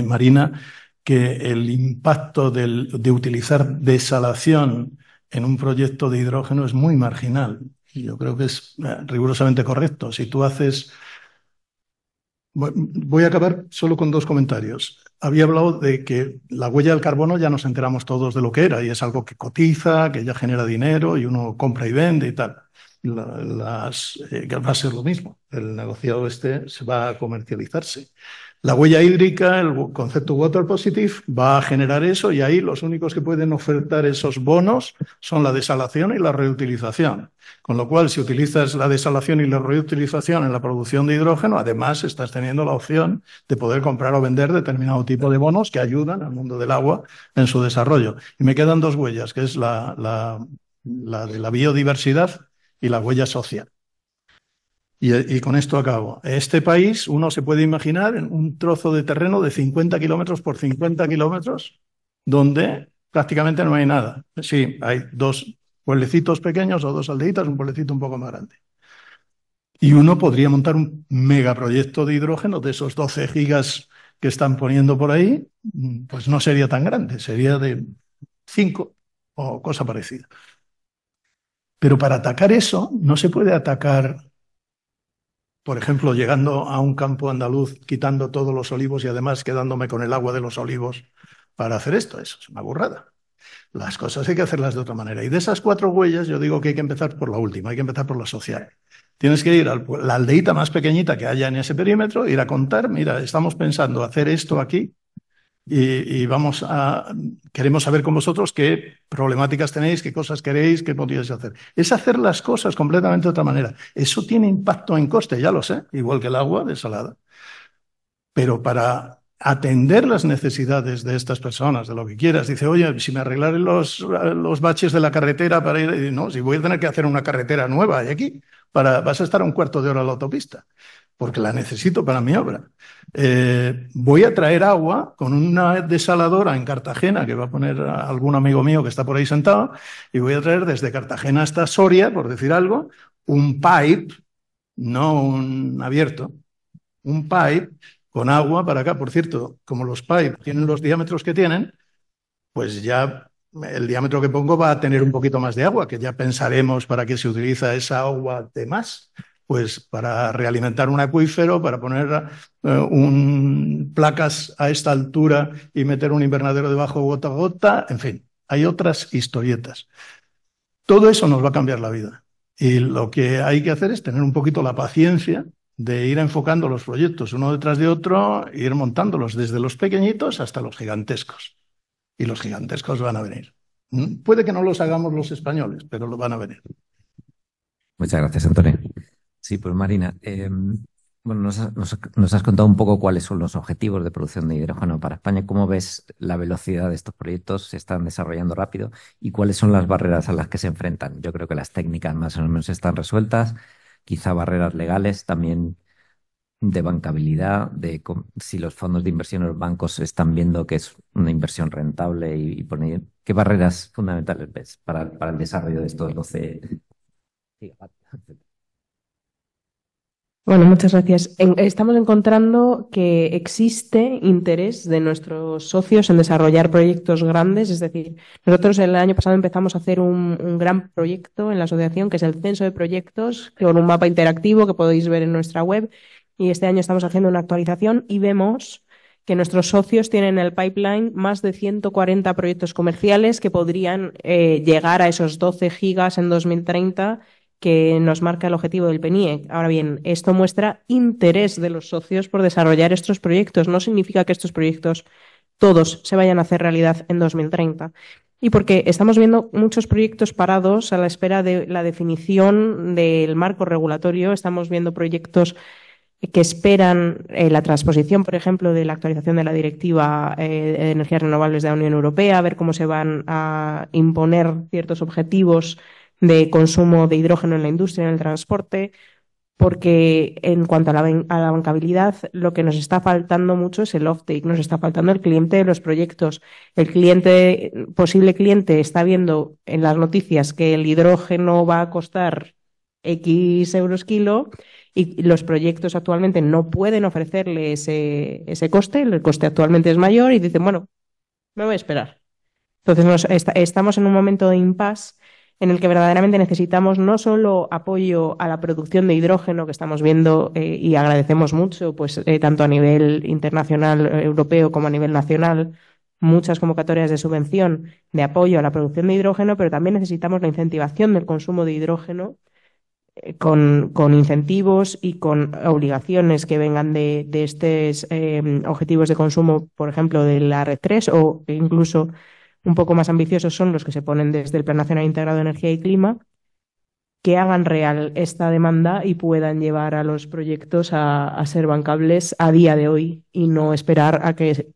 Marina que el impacto de utilizar desalación en un proyecto de hidrógeno es muy marginal. Y yo creo que es rigurosamente correcto. Si tú haces... Voy a acabar solo con 2 comentarios. Había hablado de que la huella del carbono ya nos enteramos todos de lo que era y es algo que cotiza, que ya genera dinero y uno compra y vende y tal. Va a ser lo mismo. El negociado se va a comercializarse. La huella hídrica, el concepto water positive, va a generar eso y ahí los únicos que pueden ofertar esos bonos son la desalación y la reutilización. Con lo cual, si utilizas la desalación y la reutilización en la producción de hidrógeno, además estás teniendo la opción de poder comprar o vender determinado tipo de bonos que ayudan al mundo del agua en su desarrollo. Y me quedan dos huellas, que es la de la biodiversidad y la huella social. Y con esto acabo. Este país, uno se puede imaginar en un trozo de terreno de 50 kilómetros por 50 kilómetros, donde prácticamente no hay nada. Sí, hay dos pueblecitos pequeños o dos aldeitas, un pueblecito un poco más grande. Y uno podría montar un megaproyecto de hidrógeno de esos 12 gigas que están poniendo por ahí, pues no sería tan grande, sería de 5 o cosa parecida. Pero para atacar eso, no se puede atacar, por ejemplo, llegando a un campo andaluz, quitando todos los olivos y además quedándome con el agua de los olivos para hacer esto. Eso es una burrada. Las cosas hay que hacerlas de otra manera. Y de esas 4 huellas, yo digo que hay que empezar por la última, hay que empezar por la social. Tienes que ir a la aldeíta más pequeñita que haya en ese perímetro, ir a contar, mira, estamos pensando hacer esto aquí y queremos saber con vosotros qué problemáticas tenéis, qué cosas queréis, qué podríais hacer. Es hacer las cosas completamente de otra manera. Eso tiene impacto en coste, ya lo sé, igual que el agua desalada. Pero para atender las necesidades de estas personas, de lo que quieras, dice, oye, si me arreglaré los baches de la carretera para ir, no, si voy a tener que hacer una carretera nueva y aquí, vas a estar un cuarto de hora en la autopista, porque la necesito para mi obra. Voy a traer agua con una desaladora en Cartagena, que va a poner algún amigo mío que está por ahí sentado, y voy a traer desde Cartagena hasta Soria, por decir algo, un pipe, no un abierto, un pipe con agua para acá. Por cierto, como los pipes tienen los diámetros que tienen, pues ya el diámetro que pongo va a tener un poquito más de agua, que ya pensaremos para qué se utiliza esa agua de más. Pues para realimentar un acuífero, para poner placas a esta altura y meter un invernadero debajo gota a gota, en fin, hay otras historietas. Todo eso nos va a cambiar la vida. Y lo que hay que hacer es tener un poquito la paciencia de ir enfocando los proyectos uno detrás de otro, e ir montándolos desde los pequeñitos hasta los gigantescos. Y los gigantescos van a venir. Puede que no los hagamos los españoles, pero lo van a venir. Muchas gracias, Antonio. Sí, pues Marina, bueno, nos has contado un poco cuáles son los objetivos de producción de hidrógeno para España. ¿Cómo ves la velocidad de estos proyectos? ¿Se están desarrollando rápido? ¿Y cuáles son las barreras a las que se enfrentan? Yo creo que las técnicas más o menos están resueltas, quizá barreras legales también de bancabilidad, si los fondos de inversión en los bancos están viendo que es una inversión rentable y poner, ¿qué barreras fundamentales ves para el desarrollo de estos 12 gigavatios? Bueno, muchas gracias. Estamos encontrando que existe interés de nuestros socios en desarrollar proyectos grandes. Es decir, nosotros el año pasado empezamos a hacer un gran proyecto en la asociación, que es el censo de proyectos, con un mapa interactivo que podéis ver en nuestra web. Y este año estamos haciendo una actualización y vemos que nuestros socios tienen en el pipeline más de 140 proyectos comerciales que podrían llegar a esos 12 gigas en 2030 que nos marca el objetivo del PNIEC. Ahora bien, esto muestra interés de los socios por desarrollar estos proyectos. No significa que estos proyectos todos se vayan a hacer realidad en 2030. Y porque estamos viendo muchos proyectos parados a la espera de la definición del marco regulatorio. Estamos viendo proyectos que esperan la transposición, por ejemplo, de la actualización de la Directiva de Energías Renovables de la Unión Europea, a ver cómo se van a imponer ciertos objetivos de consumo de hidrógeno en la industria, en el transporte, porque en cuanto a la bancabilidad, lo que nos está faltando mucho es el offtake, nos está faltando el cliente de los proyectos. El posible cliente está viendo en las noticias que el hidrógeno va a costar X euros kilo y los proyectos actualmente no pueden ofrecerle ese coste, el coste actualmente es mayor y dicen, bueno, me voy a esperar. Entonces estamos en un momento de impasse en el que verdaderamente necesitamos no solo apoyo a la producción de hidrógeno que estamos viendo y agradecemos mucho, pues tanto a nivel internacional, europeo, como a nivel nacional, muchas convocatorias de subvención de apoyo a la producción de hidrógeno, pero también necesitamos la incentivación del consumo de hidrógeno con incentivos y con obligaciones que vengan de estos objetivos de consumo, por ejemplo, de la red 3 o incluso un poco más ambiciosos son los que se ponen desde el Plan Nacional Integrado de Energía y Clima, que hagan real esta demanda y puedan llevar a los proyectos a ser bancables a día de hoy y no esperar a que,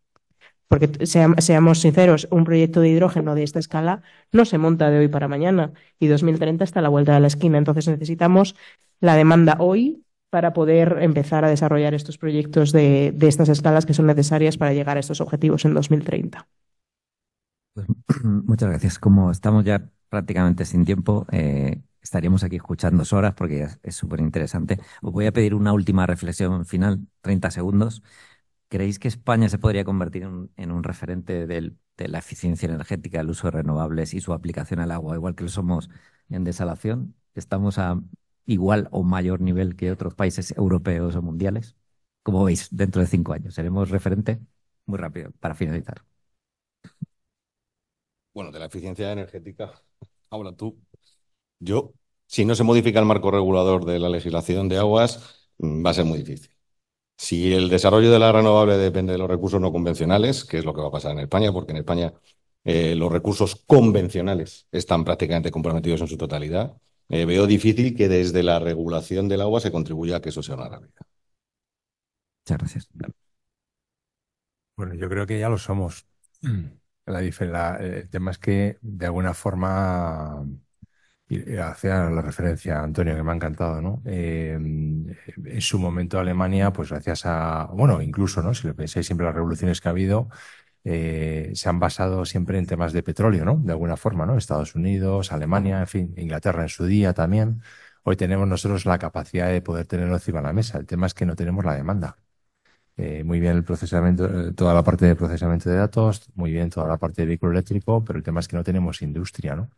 porque seamos sinceros, un proyecto de hidrógeno de esta escala no se monta de hoy para mañana y 2030 está a la vuelta de la esquina. Entonces necesitamos la demanda hoy para poder empezar a desarrollar estos proyectos de estas escalas que son necesarias para llegar a estos objetivos en 2030. Pues, muchas gracias. Como estamos ya prácticamente sin tiempo, estaríamos aquí escuchando horas porque es súper interesante. Os voy a pedir una última reflexión final, 30 segundos. ¿Creéis que España se podría convertir en un referente de la eficiencia energética, el uso de renovables y su aplicación al agua, igual que lo somos en desalación? ¿Estamos a igual o mayor nivel que otros países europeos o mundiales? ¿Cómo veis dentro de 5 años? ¿Seremos referente? Muy rápido, para finalizar. Bueno, de la eficiencia energética, habla tú. Yo, si no se modifica el marco regulador de la legislación de aguas, va a ser muy difícil. Si el desarrollo de la renovable depende de los recursos no convencionales, que es lo que va a pasar en España, porque en España los recursos convencionales están prácticamente comprometidos en su totalidad, veo difícil que desde la regulación del agua se contribuya a que eso sea una realidad. Muchas gracias. Bueno, yo creo que ya lo somos. El tema es que, de alguna forma, y hacía la referencia a Antonio, que me ha encantado, ¿no? En su momento Alemania, pues gracias a, bueno, incluso, ¿no? Si lo pensáis, siempre las revoluciones que ha habido se han basado siempre en temas de petróleo, ¿no? De alguna forma, ¿no? Estados Unidos, Alemania, en fin, Inglaterra en su día también. Hoy tenemos nosotros la capacidad de poder tenerlo encima de la mesa. El tema es que no tenemos la demanda. Muy bien el procesamiento, toda la parte de procesamiento de datos, muy bien toda la parte de vehículo eléctrico, pero el tema es que no tenemos industria, ¿no?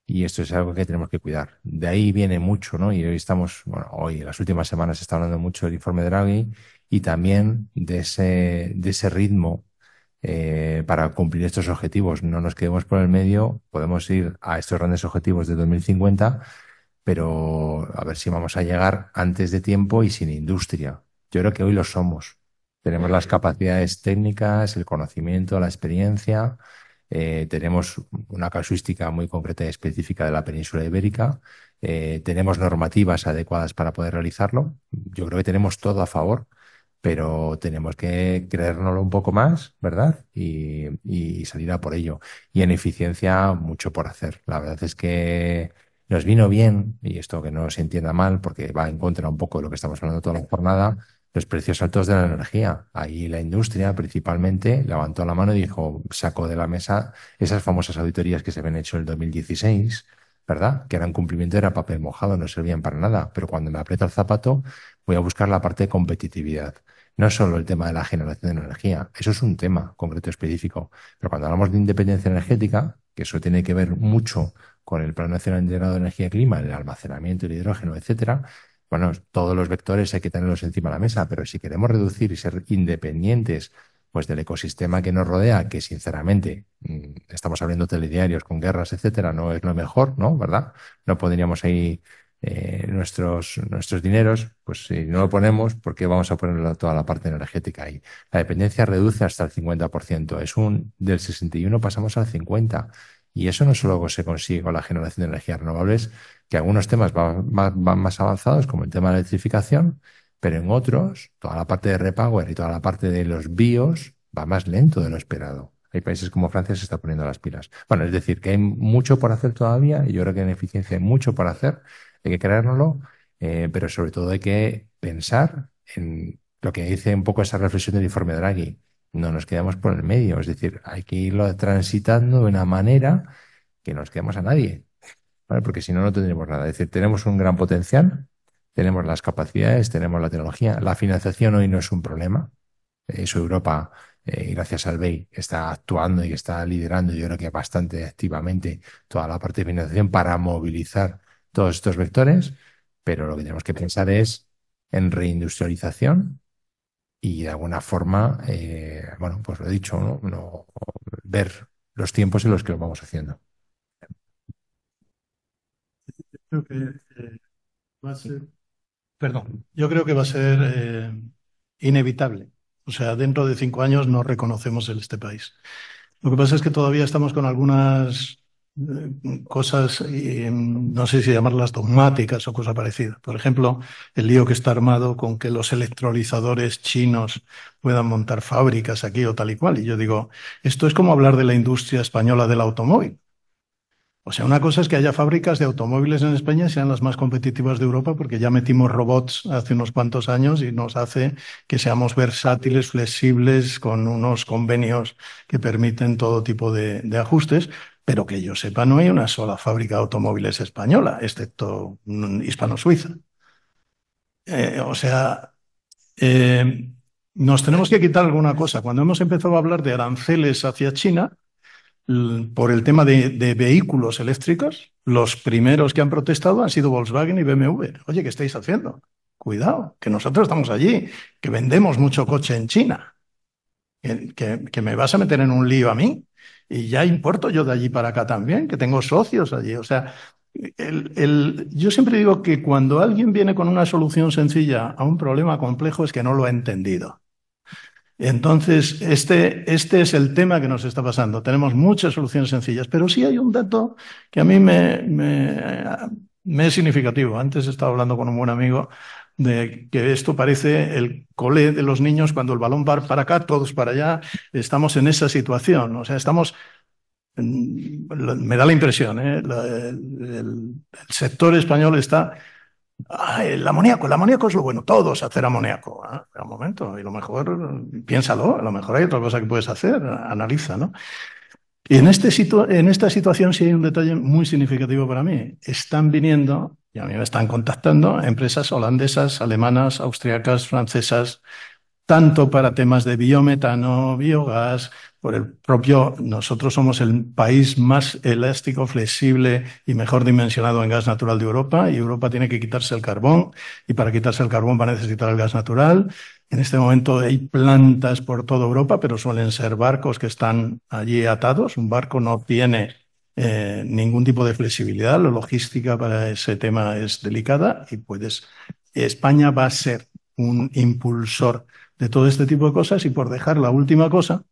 Y esto es algo que tenemos que cuidar. De ahí viene mucho, ¿no? Y hoy estamos, bueno, hoy en las últimas semanas se está hablando mucho del informe de Draghi y también de ese ritmo para cumplir estos objetivos. No nos quedemos por el medio, podemos ir a estos grandes objetivos de 2050, pero a ver si vamos a llegar antes de tiempo y sin industria. Yo creo que hoy lo somos. Tenemos las capacidades técnicas, el conocimiento, la experiencia. Tenemos una casuística muy concreta y específica de la península ibérica. Tenemos normativas adecuadas para poder realizarlo. Yo creo que tenemos todo a favor, pero tenemos que creérnoslo un poco más, ¿verdad? Y salir a por ello. Y en eficiencia, mucho por hacer. La verdad es que nos vino bien, y esto que no se entienda mal, porque va en contra un poco de lo que estamos hablando toda la jornada, los precios altos de la energía. Ahí la industria principalmente levantó la mano y dijo, sacó de la mesa esas famosas auditorías que se habían hecho en el 2016, ¿verdad? Que eran cumplimiento, era papel mojado, no servían para nada. Pero cuando me aprieta el zapato, voy a buscar la parte de competitividad. No solo el tema de la generación de energía, eso es un tema concreto específico. Pero cuando hablamos de independencia energética, que eso tiene que ver mucho con el Plan Nacional Integrado de Energía y Clima, el almacenamiento, el hidrógeno, etcétera, bueno, todos los vectores hay que tenerlos encima de la mesa, pero si queremos reducir y ser independientes pues del ecosistema que nos rodea, que sinceramente estamos abriendo telediarios con guerras, etcétera, no es lo mejor, ¿no? ¿Verdad? No pondríamos ahí nuestros dineros, pues si no lo ponemos, ¿por qué vamos a poner toda la parte energética ahí? La dependencia reduce hasta el 50%. Del 61 pasamos al 50%. Y eso no solo se consigue con la generación de energías renovables, que algunos temas van más avanzados, como el tema de la electrificación, pero en otros, toda la parte de repower y toda la parte de los bios va más lento de lo esperado. Hay países como Francia que se está poniendo las pilas. Bueno, es decir, que hay mucho por hacer todavía y yo creo que en eficiencia hay mucho por hacer, hay que creérnoslo, pero sobre todo hay que pensar en lo que dice un poco esa reflexión del informe de Draghi. No nos quedamos por el medio, es decir, hay que irlo transitando de una manera que no nos quedemos a nadie, ¿vale? Porque si no, no tendremos nada. Es decir, tenemos un gran potencial, tenemos las capacidades, tenemos la tecnología. La financiación hoy no es un problema. Eso Europa, gracias al BEI, está actuando y está liderando, yo creo que bastante activamente, toda la parte de financiación para movilizar todos estos vectores, pero lo que tenemos que pensar es en reindustrialización y de alguna forma, bueno, pues lo he dicho, ¿no? Ver los tiempos en los que lo vamos haciendo. Creo que Va a ser, perdón, yo creo que va a ser inevitable. O sea, dentro de 5 años no reconocemos este país. Lo que pasa es que todavía estamos con algunas cosas, no sé si llamarlas dogmáticas o cosa parecida. Por ejemplo, el lío que está armado con que los electrolizadores chinos puedan montar fábricas aquí o tal y cual. Y yo digo, esto es como hablar de la industria española del automóvil. O sea, una cosa es que haya fábricas de automóviles en España y sean las más competitivas de Europa, porque ya metimos robots hace unos cuantos años y nos hace que seamos versátiles, flexibles, con unos convenios que permiten todo tipo de ajustes, pero que yo sepa, no hay una sola fábrica de automóviles española, excepto hispano-suiza. O sea, eh, nos tenemos que quitar alguna cosa. Cuando hemos empezado a hablar de aranceles hacia China, por el tema de vehículos eléctricos, los primeros que han protestado han sido Volkswagen y BMW. Oye, ¿qué estáis haciendo? Cuidado, que nosotros estamos allí, que vendemos mucho coche en China, que me vas a meter en un lío a mí. Y ya importo yo de allí para acá también, que tengo socios allí. O sea, yo siempre digo que cuando alguien viene con una solución sencilla a un problema complejo es que no lo ha entendido. Entonces, este es el tema que nos está pasando. Tenemos muchas soluciones sencillas, pero sí hay un dato que a mí me es significativo. Antes estaba hablando con un buen amigo de que esto parece el cole de los niños cuando el balón va para acá, todos para allá. Estamos en esa situación. O sea, me da la impresión, ¿eh? El sector español está el amoníaco es lo bueno, todos hacer amoníaco. Un momento, y lo mejor, piénsalo, a lo mejor hay otra cosa que puedes hacer, analiza, ¿no? Y en esta situación sí hay un detalle muy significativo para mí. Están viniendo, y a mí me están contactando, empresas holandesas, alemanas, austriacas, francesas, tanto para temas de biometano, biogás, por el propio, nosotros somos el país más elástico, flexible y mejor dimensionado en gas natural de Europa, y Europa tiene que quitarse el carbón, y para quitarse el carbón va a necesitar el gas natural. En este momento hay plantas por toda Europa, pero suelen ser barcos que están allí atados. Un barco no tiene ningún tipo de flexibilidad, la logística para ese tema es delicada y España va a ser un impulsor de todo este tipo de cosas. Y por dejar la última cosa,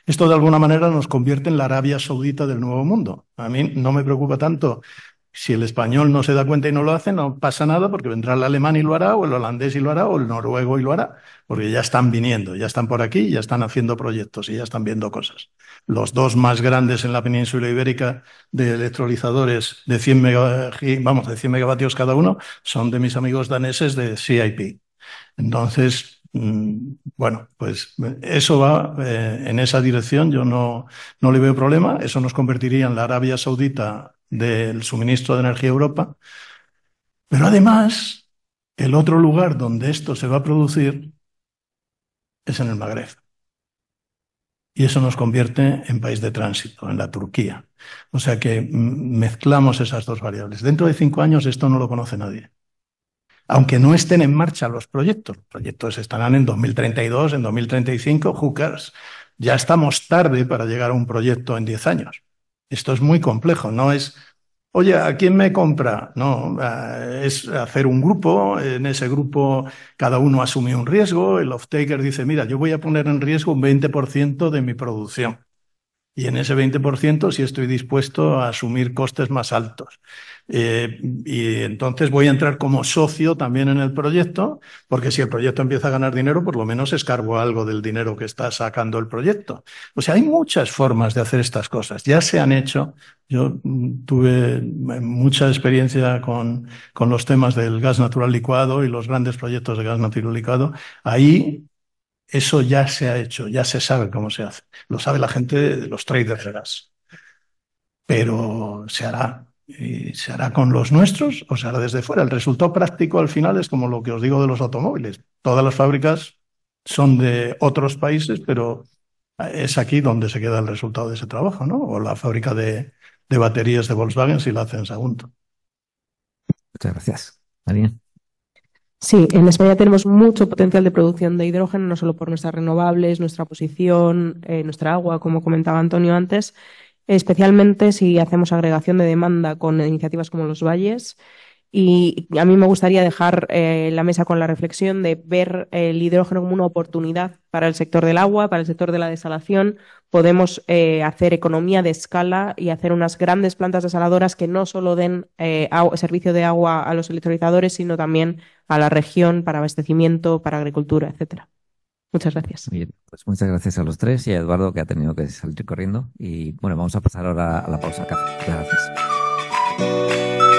esto de alguna manera nos convierte en la Arabia Saudita del Nuevo Mundo. A mí no me preocupa tanto si el español no se da cuenta y no lo hace, no pasa nada, porque vendrá el alemán y lo hará, o el holandés y lo hará, o el noruego y lo hará, porque ya están viniendo, ya están por aquí, ya están haciendo proyectos y ya están viendo cosas. Los dos más grandes en la península ibérica de electrolizadores de 100 de 100 megavatios cada uno son de mis amigos daneses de CIP. Entonces, bueno, pues eso va en esa dirección. Yo no le veo problema. Eso nos convertiría en la Arabia Saudita del suministro de energía a Europa. Pero además, el otro lugar donde esto se va a producir es en el Magreb. Y eso nos convierte en país de tránsito, en la Turquía. O sea que mezclamos esas dos variables. Dentro de 5 años esto no lo conoce nadie. Aunque no estén en marcha los proyectos estarán en 2032, en 2035, who cares? Ya estamos tarde para llegar a un proyecto en 10 años. Esto es muy complejo, no es, oye, ¿a quién me compra? No, es hacer un grupo, en ese grupo cada uno asume un riesgo, el off-taker dice, mira, yo voy a poner en riesgo un 20% de mi producción. Y en ese 20% sí estoy dispuesto a asumir costes más altos. Y entonces voy a entrar como socio también en el proyecto, porque si el proyecto empieza a ganar dinero, por lo menos escarbo algo del dinero que está sacando el proyecto. O sea, hay muchas formas de hacer estas cosas. Ya se han hecho. Yo tuve mucha experiencia con los temas del gas natural licuado y los grandes proyectos de gas natural licuado. Ahí eso ya se ha hecho, ya se sabe cómo se hace. Lo sabe la gente de los traders de gas. Pero se hará. ¿Y se hará con los nuestros o se hará desde fuera? El resultado práctico al final es como lo que os digo de los automóviles. Todas las fábricas son de otros países, pero es aquí donde se queda el resultado de ese trabajo, ¿no? O la fábrica de baterías de Volkswagen si la hacen en Sagunto. Muchas gracias. ¿Alguien? Sí, en España tenemos mucho potencial de producción de hidrógeno, no solo por nuestras renovables, nuestra posición, nuestra agua, como comentaba Antonio antes, especialmente si hacemos agregación de demanda con iniciativas como los valles Y a mí me gustaría dejar la mesa con la reflexión de ver el hidrógeno como una oportunidad para el sector del agua, para el sector de la desalación. Podemos hacer economía de escala y hacer unas grandes plantas desaladoras que no solo den servicio de agua a los electrolizadores, sino también a la región para abastecimiento, para agricultura, etcétera. Muchas gracias. Bien, pues muchas gracias a los tres y a Eduardo, que ha tenido que salir corriendo. Y bueno, vamos a pasar ahora a la pausa café. Muchas gracias.